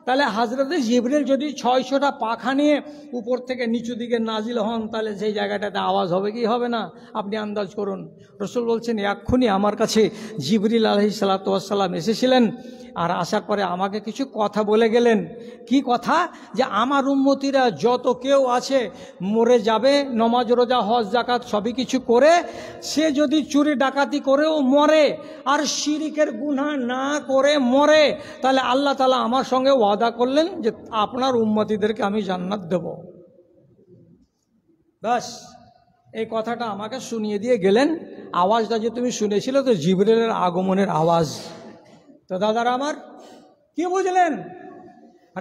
তাহলে হযরতে জিবরিল যদি 600টা পাখা নিয়ে উপর থেকে নিচু দিকে নাজিল হন, তাহলে সেই জায়গাটাতে আওয়াজ হবে কি হবে না? আপনি আন্দাজ করুন। রাসূল বলছেন, এক্ষুনি আমার কাছে জিবরিল আলাইহিস সালাতু ওয়াস সালাম এসেছিলেন, আর আসার পরে আমাকে কিছু কথা বলে গেলেন। কি কথা? যে আমার উম্মতিরা যত কেউ আছে মরে যাবে, নমাজ রোজা হজ জাকাত সবই কিছু করে, সে যদি চুরি ডাকাতি করেও মরে আর শিরিকের গুনাহ না করে মরে, তাহলে আল্লাহ তাআলা আমার সঙ্গে ওয়াদা করলেন যে আপনার উম্মতিদেরকে আমি জান্নাত দেব। ব্যাস, এই কথাটা আমাকে শুনিয়ে দিয়ে গেলেন। আওয়াজটা যে তুমি শুনেছিলে তো জিবরিলের আগমনের আওয়াজ। তো দাদারা আমার, কি বুঝলেন?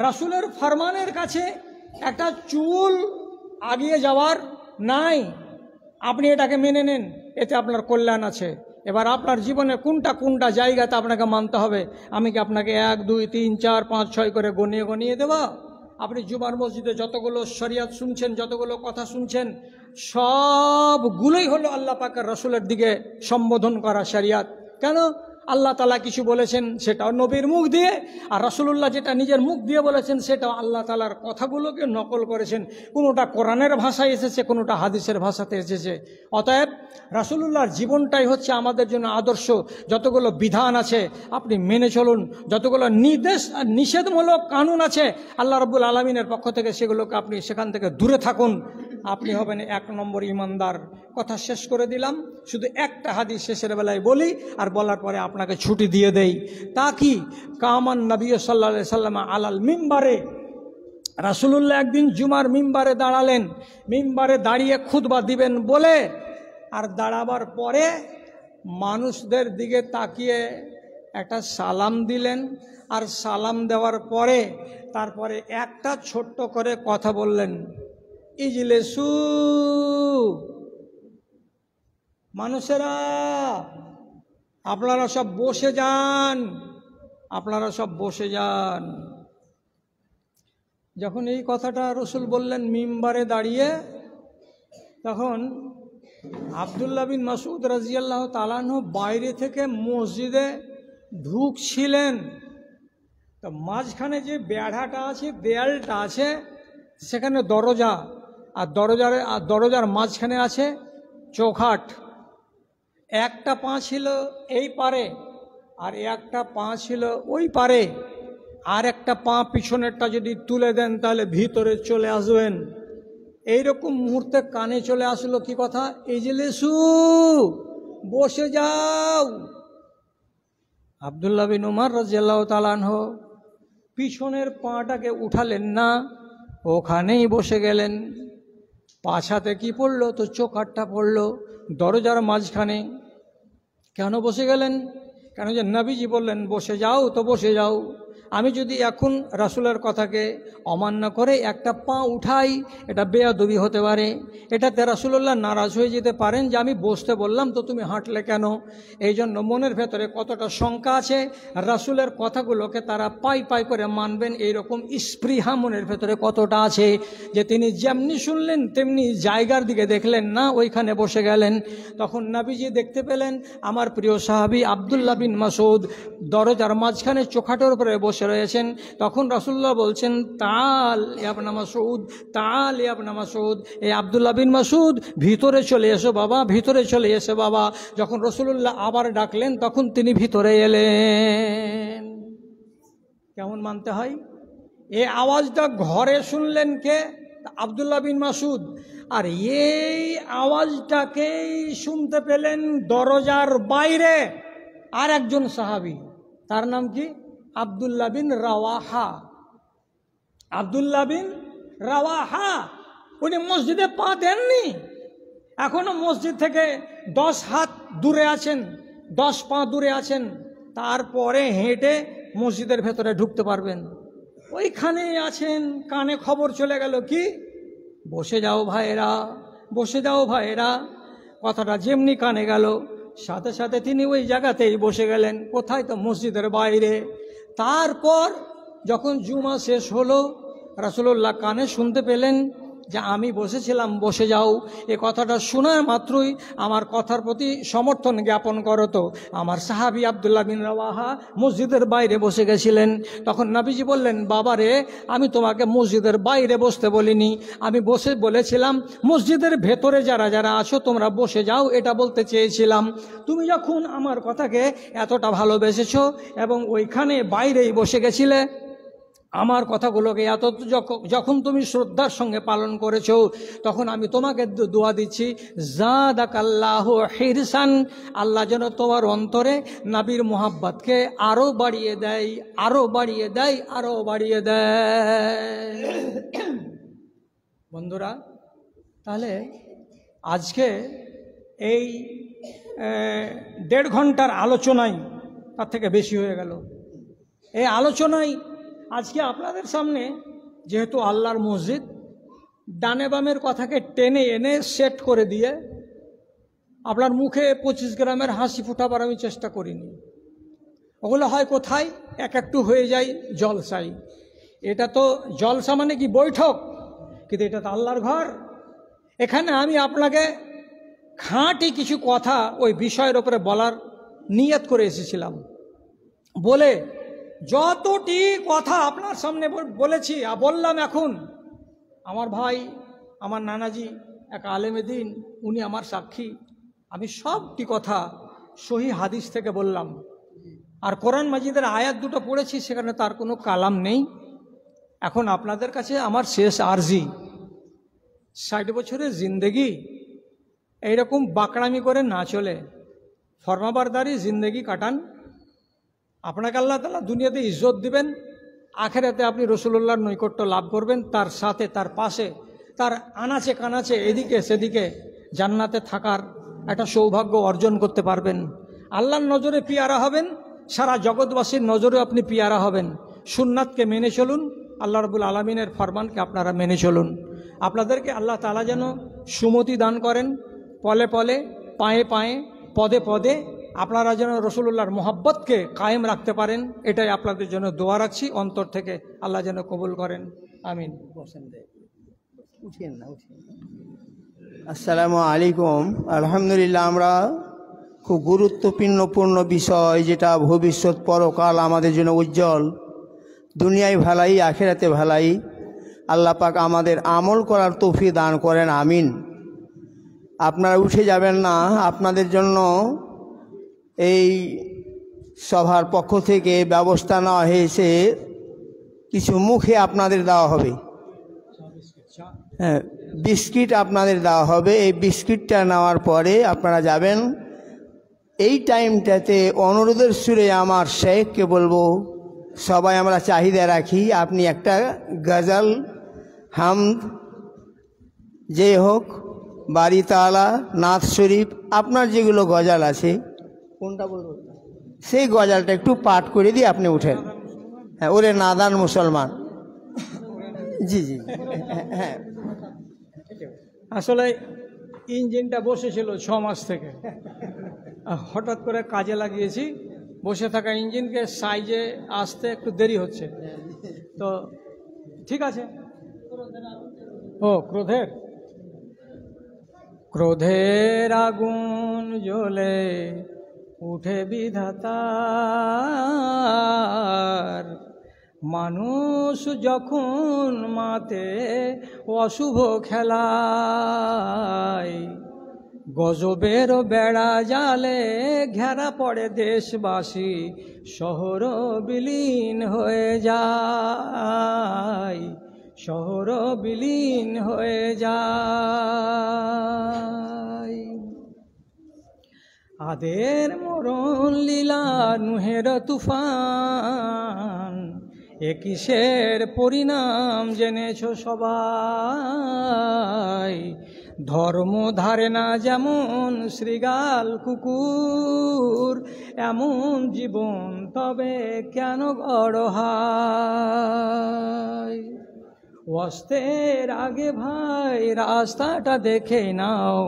রাসূলের ফরমানের কাছে একটা চুল আগিয়ে যাওয়ার নাই। আপনি এটাকে মেনে নেন, এতে আপনার কল্যাণ আছে। এবার আপনার জীবনে কোনটা জায়গাতে আপনাকে মানতে হবে, আমি কি আপনাকে 1 2 3 4 5 6 করে গনিয়ে দেব? আপনি জুমার মসজিদে যতগুলো শরিয়ত শুনছেন, যতগুলো কথা শুনছেন, সবগুলোই হলো আল্লাহ পাকের রাসূলের দিকে সম্বোধন করা শরিয়ত। কেন? আল্লাহ তাআলা কিছু বলেছেন সেটাও নবীর মুখ দিয়ে, আর রাসূলুল্লাহ যেটা নিজের মুখ দিয়ে বলেছেন সেটাও আল্লাহ তাআলার কথাগুলোকে নকল করেছেন। কোনোটা কোরআনের ভাষায় এসেছে, কোনোটা হাদিসের ভাষাতে এসেছে। অতএব রাসূলুল্লাহর জীবনটাই হচ্ছে আমাদের জন্য আদর্শ। যতগুলো বিধান আছে আপনি মেনে চলুন, যতগুলো নির্দেশ আর নিষেধমূলক কানুন আছে আল্লাহ রাব্বুল আলামিনের পক্ষ থেকে, সেগুলোকে আপনি সেখান থেকে দূরে থাকুন। আপনি হবেন 1 নম্বর ইমানদার। কথা শেষ করে দিলাম, শুধু একটা হাদিস শেষের বেলায় বলি, আর বলার পরে আপনাকে ছুটি দিয়ে দেই। তা কি? কামান নবী সাল্লাল্লাহু আলাইহি সাল্লাম আলাল মিম্বারে। রাসূলুল্লাহ একদিন জুমার মিম্বারে দাঁড়ালেন। মিম্বারে দাঁড়িয়ে খুতবা দিবেন বলে, আর দাঁড়াবার পরে মানুষদের দিকে তাকিয়ে একটা সালাম দিলেন, আর সালাম দেওয়ার পরে তারপরে একটা ছোট্ট করে কথা বললেন, ইজলিসু, মানুষেরা আপনারা সব বসে যান, আপনারা সব বসে যান। যখন এই কথাটা রাসূল বললেন মিম্বারে দাঁড়িয়ে, তখন আব্দুল্লাহ বিন মাসউদ রাদিয়াল্লাহু তাআলা আনহু বাইরে থেকে মসজিদে ঢুকছিলেন। তো মাঝখানে যে বেড়াটা আছে, দেয়ালটা আছে, সেখানে দরজা, আর দরজার মাঝখানে আছে চৌখাট। একটা পা ছিল এই পারে আর একটা পা ছিল ওই পারে, আর একটা পা পিছনেরটা যদি তুলে দেন তাহলে ভিতরে চলে আসবেন। এইরকম মুহূর্তে কানে চলে আসলো কি কথা? ইজলিসু, বসে যাও। আব্দুল্লাহ বিন উমর রাদিয়াল্লাহু তাআলা আনহু পিছনের পাটাকে উঠালেন না, ওখানেই বসে গেলেন। পাছাতে কি পড়লো? তো চোখাটটা পড়লো দরজার মাঝখানে। কেন বসে গেলেন? কেন যে নবীজি বললেন বসে যাও, তো বসে যাও। আমি যদি এখন রাসূলের কথাকে অমান্য করে একটা পা উঠাই, এটা বেয়াদবি হতে পারে। এটাতে রাসূলুল্লাহ নারাজ হয়ে যেতে পারেন যে আমি বসতে বললাম তো তুমি হাঁটলে কেন। এই জন্য মনের ভেতরে কতটা শঙ্কা আছে, রাসূলের কথাগুলোকে তারা পাই করে মানবেন এইরকম স্পৃহা মনের ভেতরে কতটা আছে, যে তিনি যেমনি শুনলেন তেমনি জায়গার দিকে দেখলেন না, ওইখানে বসে গেলেন। তখন নবীজি দেখতে পেলেন আমার প্রিয় সাহাবী আব্দুল্লাহ বিন মাসউদ দরজার মাঝখানে চোখাটের উপরে বসে রয়েছেন। তখন রাসূলুল্লাহ বলছেন, তাল ইবনে মাসউদ, তাল ইবনে মাসউদ, এই আব্দুল্লাহ বিন মাসউদ ভিতরে চলে এসো বাবা, ভিতরে চলে এসো বাবা। যখন রাসূলুল্লাহ আবার ডাকলেন তখন তিনি ভিতরে এলেন। কেমন মানতে হয়? এই আওয়াজটা ঘরে শুনলেন কে? আব্দুল্লাহ বিন মাসউদ। আর এই আওয়াজটাকেই শুনতে পেলেন দরজার বাইরে আর একজন সাহাবী, তার নাম কি? আব্দুল্লাহ বিন রাওয়াহা। আব্দুল্লাহ বিন রাওয়াহা উনি মসজিদে পা দেননি, এখনো মসজিদ থেকে 10 হাত দূরে আছেন, 10 পা দূরে আছেন। তারপরে হেঁটে মসজিদের ভেতরে ঢুকতে পারবেন। ওইখানেই আছেন, কানে খবর চলে গেল কি? বসে যাও ভাইয়েরা, বসে যাও ভাইয়েরা। কথাটা যেমনি কানে গেল সাথে সাথে তিনি ওই জায়গাতেই বসে গেলেন। কোথায়? তো মসজিদের বাইরে। তারপর যখন জুমা শেষ হলো রাসূলুল্লাহ কানে শুনতে পেলেন যে আমি বসেছিলাম, বসে যাও। এ কথাটা শোনা মাত্রই আমার কথার প্রতি সমর্থন জ্ঞাপন করতো। আমার সাহাবী আব্দুল্লাহ বিন রাওয়াহা মসজিদের বাইরে বসে গেছিলেন। তখন নবীজি বললেন, বাবা রে, আমি তোমাকে মসজিদের বাইরে বসতে বলিনি, আমি বলেছিলাম মসজিদের ভেতরে যারা যারা আছো তোমরা বসে যাও, এটা বলতে চেয়েছিলাম। তুমি যখন আমার কথাকে এতটা ভালোবেসেছো এবং ওইখানে বাইরেই বসে গেছিলে, আমার কথাগুলোকে এত যখন তুমি শ্রদ্ধার সঙ্গে পালন করেছো, তখন আমি তোমাকে দোয়া দিচ্ছি, জাদাকাল্লাহু হিরসান, আল্লাহ যেন তোমার অন্তরে নবীর মুহাব্বতকে আরো বাড়িয়ে দেয়, আরো বাড়িয়ে দেয়, আরো বাড়িয়ে দেয়। বন্ধুরা, তাহলে আজকে এই 1.5 ঘন্টার আলোচনায়, তার থেকে বেশি হয়ে গেল, এই আলোচনায় আজকে আপনাদের সামনে যেহেতু আল্লাহর মসজিদ, ডানে বামের কথাকে টেনে এনে সেট করে দিয়ে আপনার মুখে 25 গ্রামের হাসি ফুটাবার আমি চেষ্টা করিনি। ওগুলো হয় কোথায়, একটু হয়ে যায় জলসাই। এটা তো জলসা মানে কি বৈঠক, কিন্তু এটা তো আল্লাহর ঘর। এখানে আমি আপনাকে খাঁটি কিছু কথা ওই বিষয়ের ওপরে বলার নিয়ত করে এসেছিলাম। বলে যতটি কথা আপনার সামনে বলেছি বললাম, এখন আমার ভাই, আমার নানাজি এক আলেমে দ্বীন, উনি আমার সাক্ষী, আমি সবটি কথা সহি হাদিস থেকে বললাম। আর কোরআন মাজিদের আয়াত দুটো পড়েছি, সেখানে তার কোনো কালাম নেই। এখন আপনাদের কাছে আমার শেষ আরজি, 60 বছরের জিন্দেগি এইরকম বাকড়ামি করে না চলে, ফরমাবারদারি জিন্দেগি কাটান। আপনাকে আল্লাহ তাআলা দুনিয়াতে ইজ্জত দিবেন, আখেরাতে আপনি রাসূলুল্লাহর নৈকট্য লাভ করবেন। তার সাথে, তার পাশে, তার আনাচে কানাচে, এদিকে সেদিকে জান্নাতে থাকার একটা সৌভাগ্য অর্জন করতে পারবেন। আল্লাহর নজরে পিয়ারা হবেন, সারা জগৎবাসীর নজরে আপনি পিয়ারা হবেন। সুন্নাতকে মেনে চলুন, আল্লাহ রাব্বুল আলামিনের ফরমানকে আপনারা মেনে চলুন। আপনাদেরকে আল্লাহ তাআলা যেন সুমতি দান করেন, পলে পলে, পায়ে পায়ে, পদে পদে আপনারা যেন রাসূলুল্লাহর মোহাব্বতকে কায়েম রাখতে পারেন, এটাই আপনাদের জন্য দোয়া রাখছি অন্তর থেকে। আল্লাহ যেন কবুল করেন, আমিন। আসসালামু আলাইকুম। আলহামদুলিল্লাহ, আমরা খুব গুরুত্বপূর্ণ বিষয়, যেটা ভবিষ্যৎ পরকাল আমাদের জন্য উজ্জ্বল, দুনিয়ায় ভালাই আখিরাতে ভালাই, আল্লাহ পাক আমাদের আমল করার তৌফিক দান করেন, আমিন। আপনারা উঠে যাবেন না, আপনাদের জন্য এই সভার পক্ষ থেকে ব্যবস্থা নেওয়া হয়েছে, কিছু মুখে আপনাদের দেওয়া হবে, হ্যাঁ, বিস্কিট আপনাদের দেওয়া হবে। এই বিস্কিটটা নেওয়ার পরে আপনারা যাবেন। এই টাইমটাতে অনুরোধের সুরে আমার শেখকে বলবো, সবাই আমরা চাহিদা রাখি, আপনি একটা গজল, হামদ, যে হোক, বাড়ি তালা, নাথ শরীফ, আপনার যেগুলো গজল আছে, কোনটা বলবো, সেই গজলটা একটু পাঠ করে দিয়ে আপনি উঠেন। হ্যাঁ, ওরে নাদান মুসলমান, জি জি, হ্যাঁ। আসলে ইঞ্জিনটা বসেছিল 6 মাস থেকে, হঠাৎ করে কাজে লাগিয়েছি। বসে থাকা ইঞ্জিনকে সাইজে আসতে একটু দেরি হচ্ছে, তো ঠিক আছে। ও ক্রোধের আগুন জ্বলে উঠে বিধাতার, মানুষ যখন মাতে অশুভ খেলায়, গজবের বেড়া জালে ঘেরা পড়ে দেশবাসী, শহর বিলীন হয়ে যায়, শহর বিলীন হয়ে যায়। আদের মরণ লীলা, নুহের তুফান, এ কিসের পরিণাম জেনেছ সবাই। ধর্ম ধারে না যেমন শৃগাল কুকুর, এমন জীবন তবে কেন গড় হয়। অস্তের আগে ভাই রাস্তাটা দেখে নাও,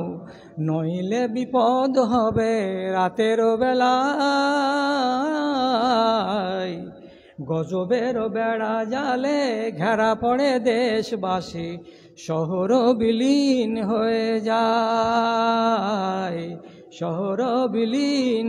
নইলে বিপদ হবে রাতের বেলায়। গজবের বেড়া জালে ঘেরা পড়ে দেশবাসী, শহর বিলীন হয়ে যায়, শহর বিলীন